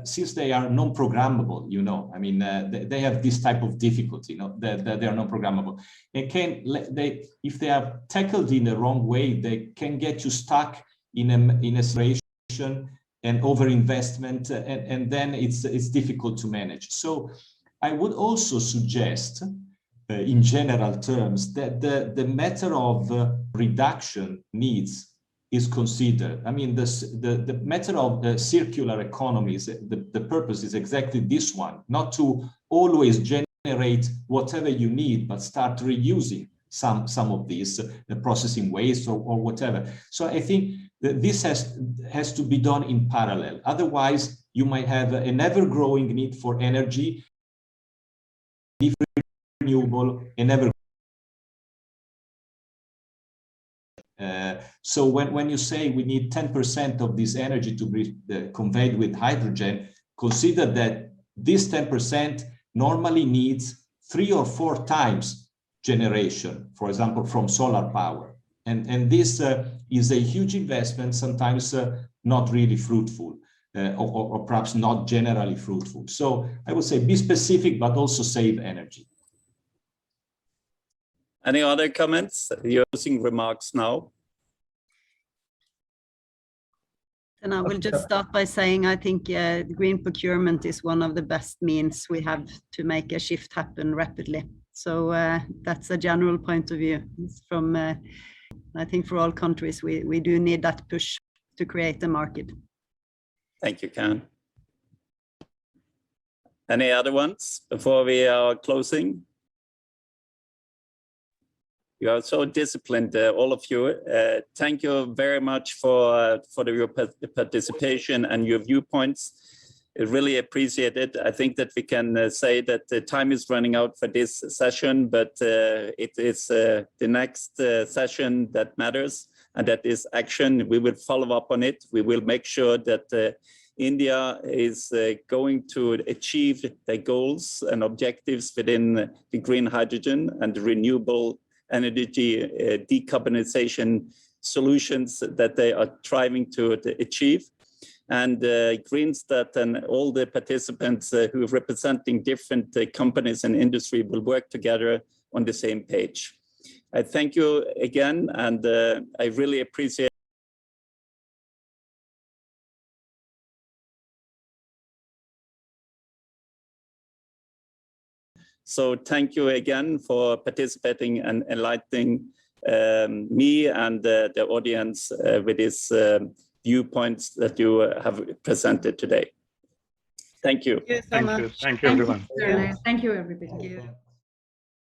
since they are non-programmable, they have this type of difficulty, that they are non-programmable. And if they are tackled in the wrong way, they can get you stuck in a situation and overinvestment, and then it's difficult to manage. So I would also suggest, in general terms, that the matter of reduction needs is considered. I mean, the matter of the circular economies, the purpose is exactly this one, not to always generate whatever you need, but start reusing some of these, processing waste or whatever. So I think that this has to be done in parallel. Otherwise, you might have an ever-growing need for energy, renewable, and ever. So when you say we need 10% of this energy to be conveyed with hydrogen, consider that this 10% normally needs 3 or 4 times generation, for example, from solar power. And this is a huge investment, sometimes not really fruitful, or perhaps not generally fruitful. So I would say be specific, but also save energy. Any other comments? You're using remarks now. And I will just start by saying I think green procurement is one of the best means we have to make a shift happen rapidly. So that's a general point of view. It's from, I think for all countries, we do need that push to create a market. Thank you, Karen. Any other ones before we are closing? You are so disciplined, all of you. Thank you very much for your participation and your viewpoints. I really appreciate it. I think that we can say that the time is running out for this session, but it is the next session that matters, and that is action. We will follow up on it. We will make sure that India is going to achieve their goals and objectives within the green hydrogen and the renewable energy decarbonization solutions that they are striving to achieve. And Greenstat and all the participants who are representing different companies and industry will work together on the same page. I thank you again, and I really appreciate So thank you again for participating and enlightening me and the audience with these viewpoints that you have presented today. Thank you. Thank you so Thank much. you. Thank you, everyone. Thank you, everybody. Thank you.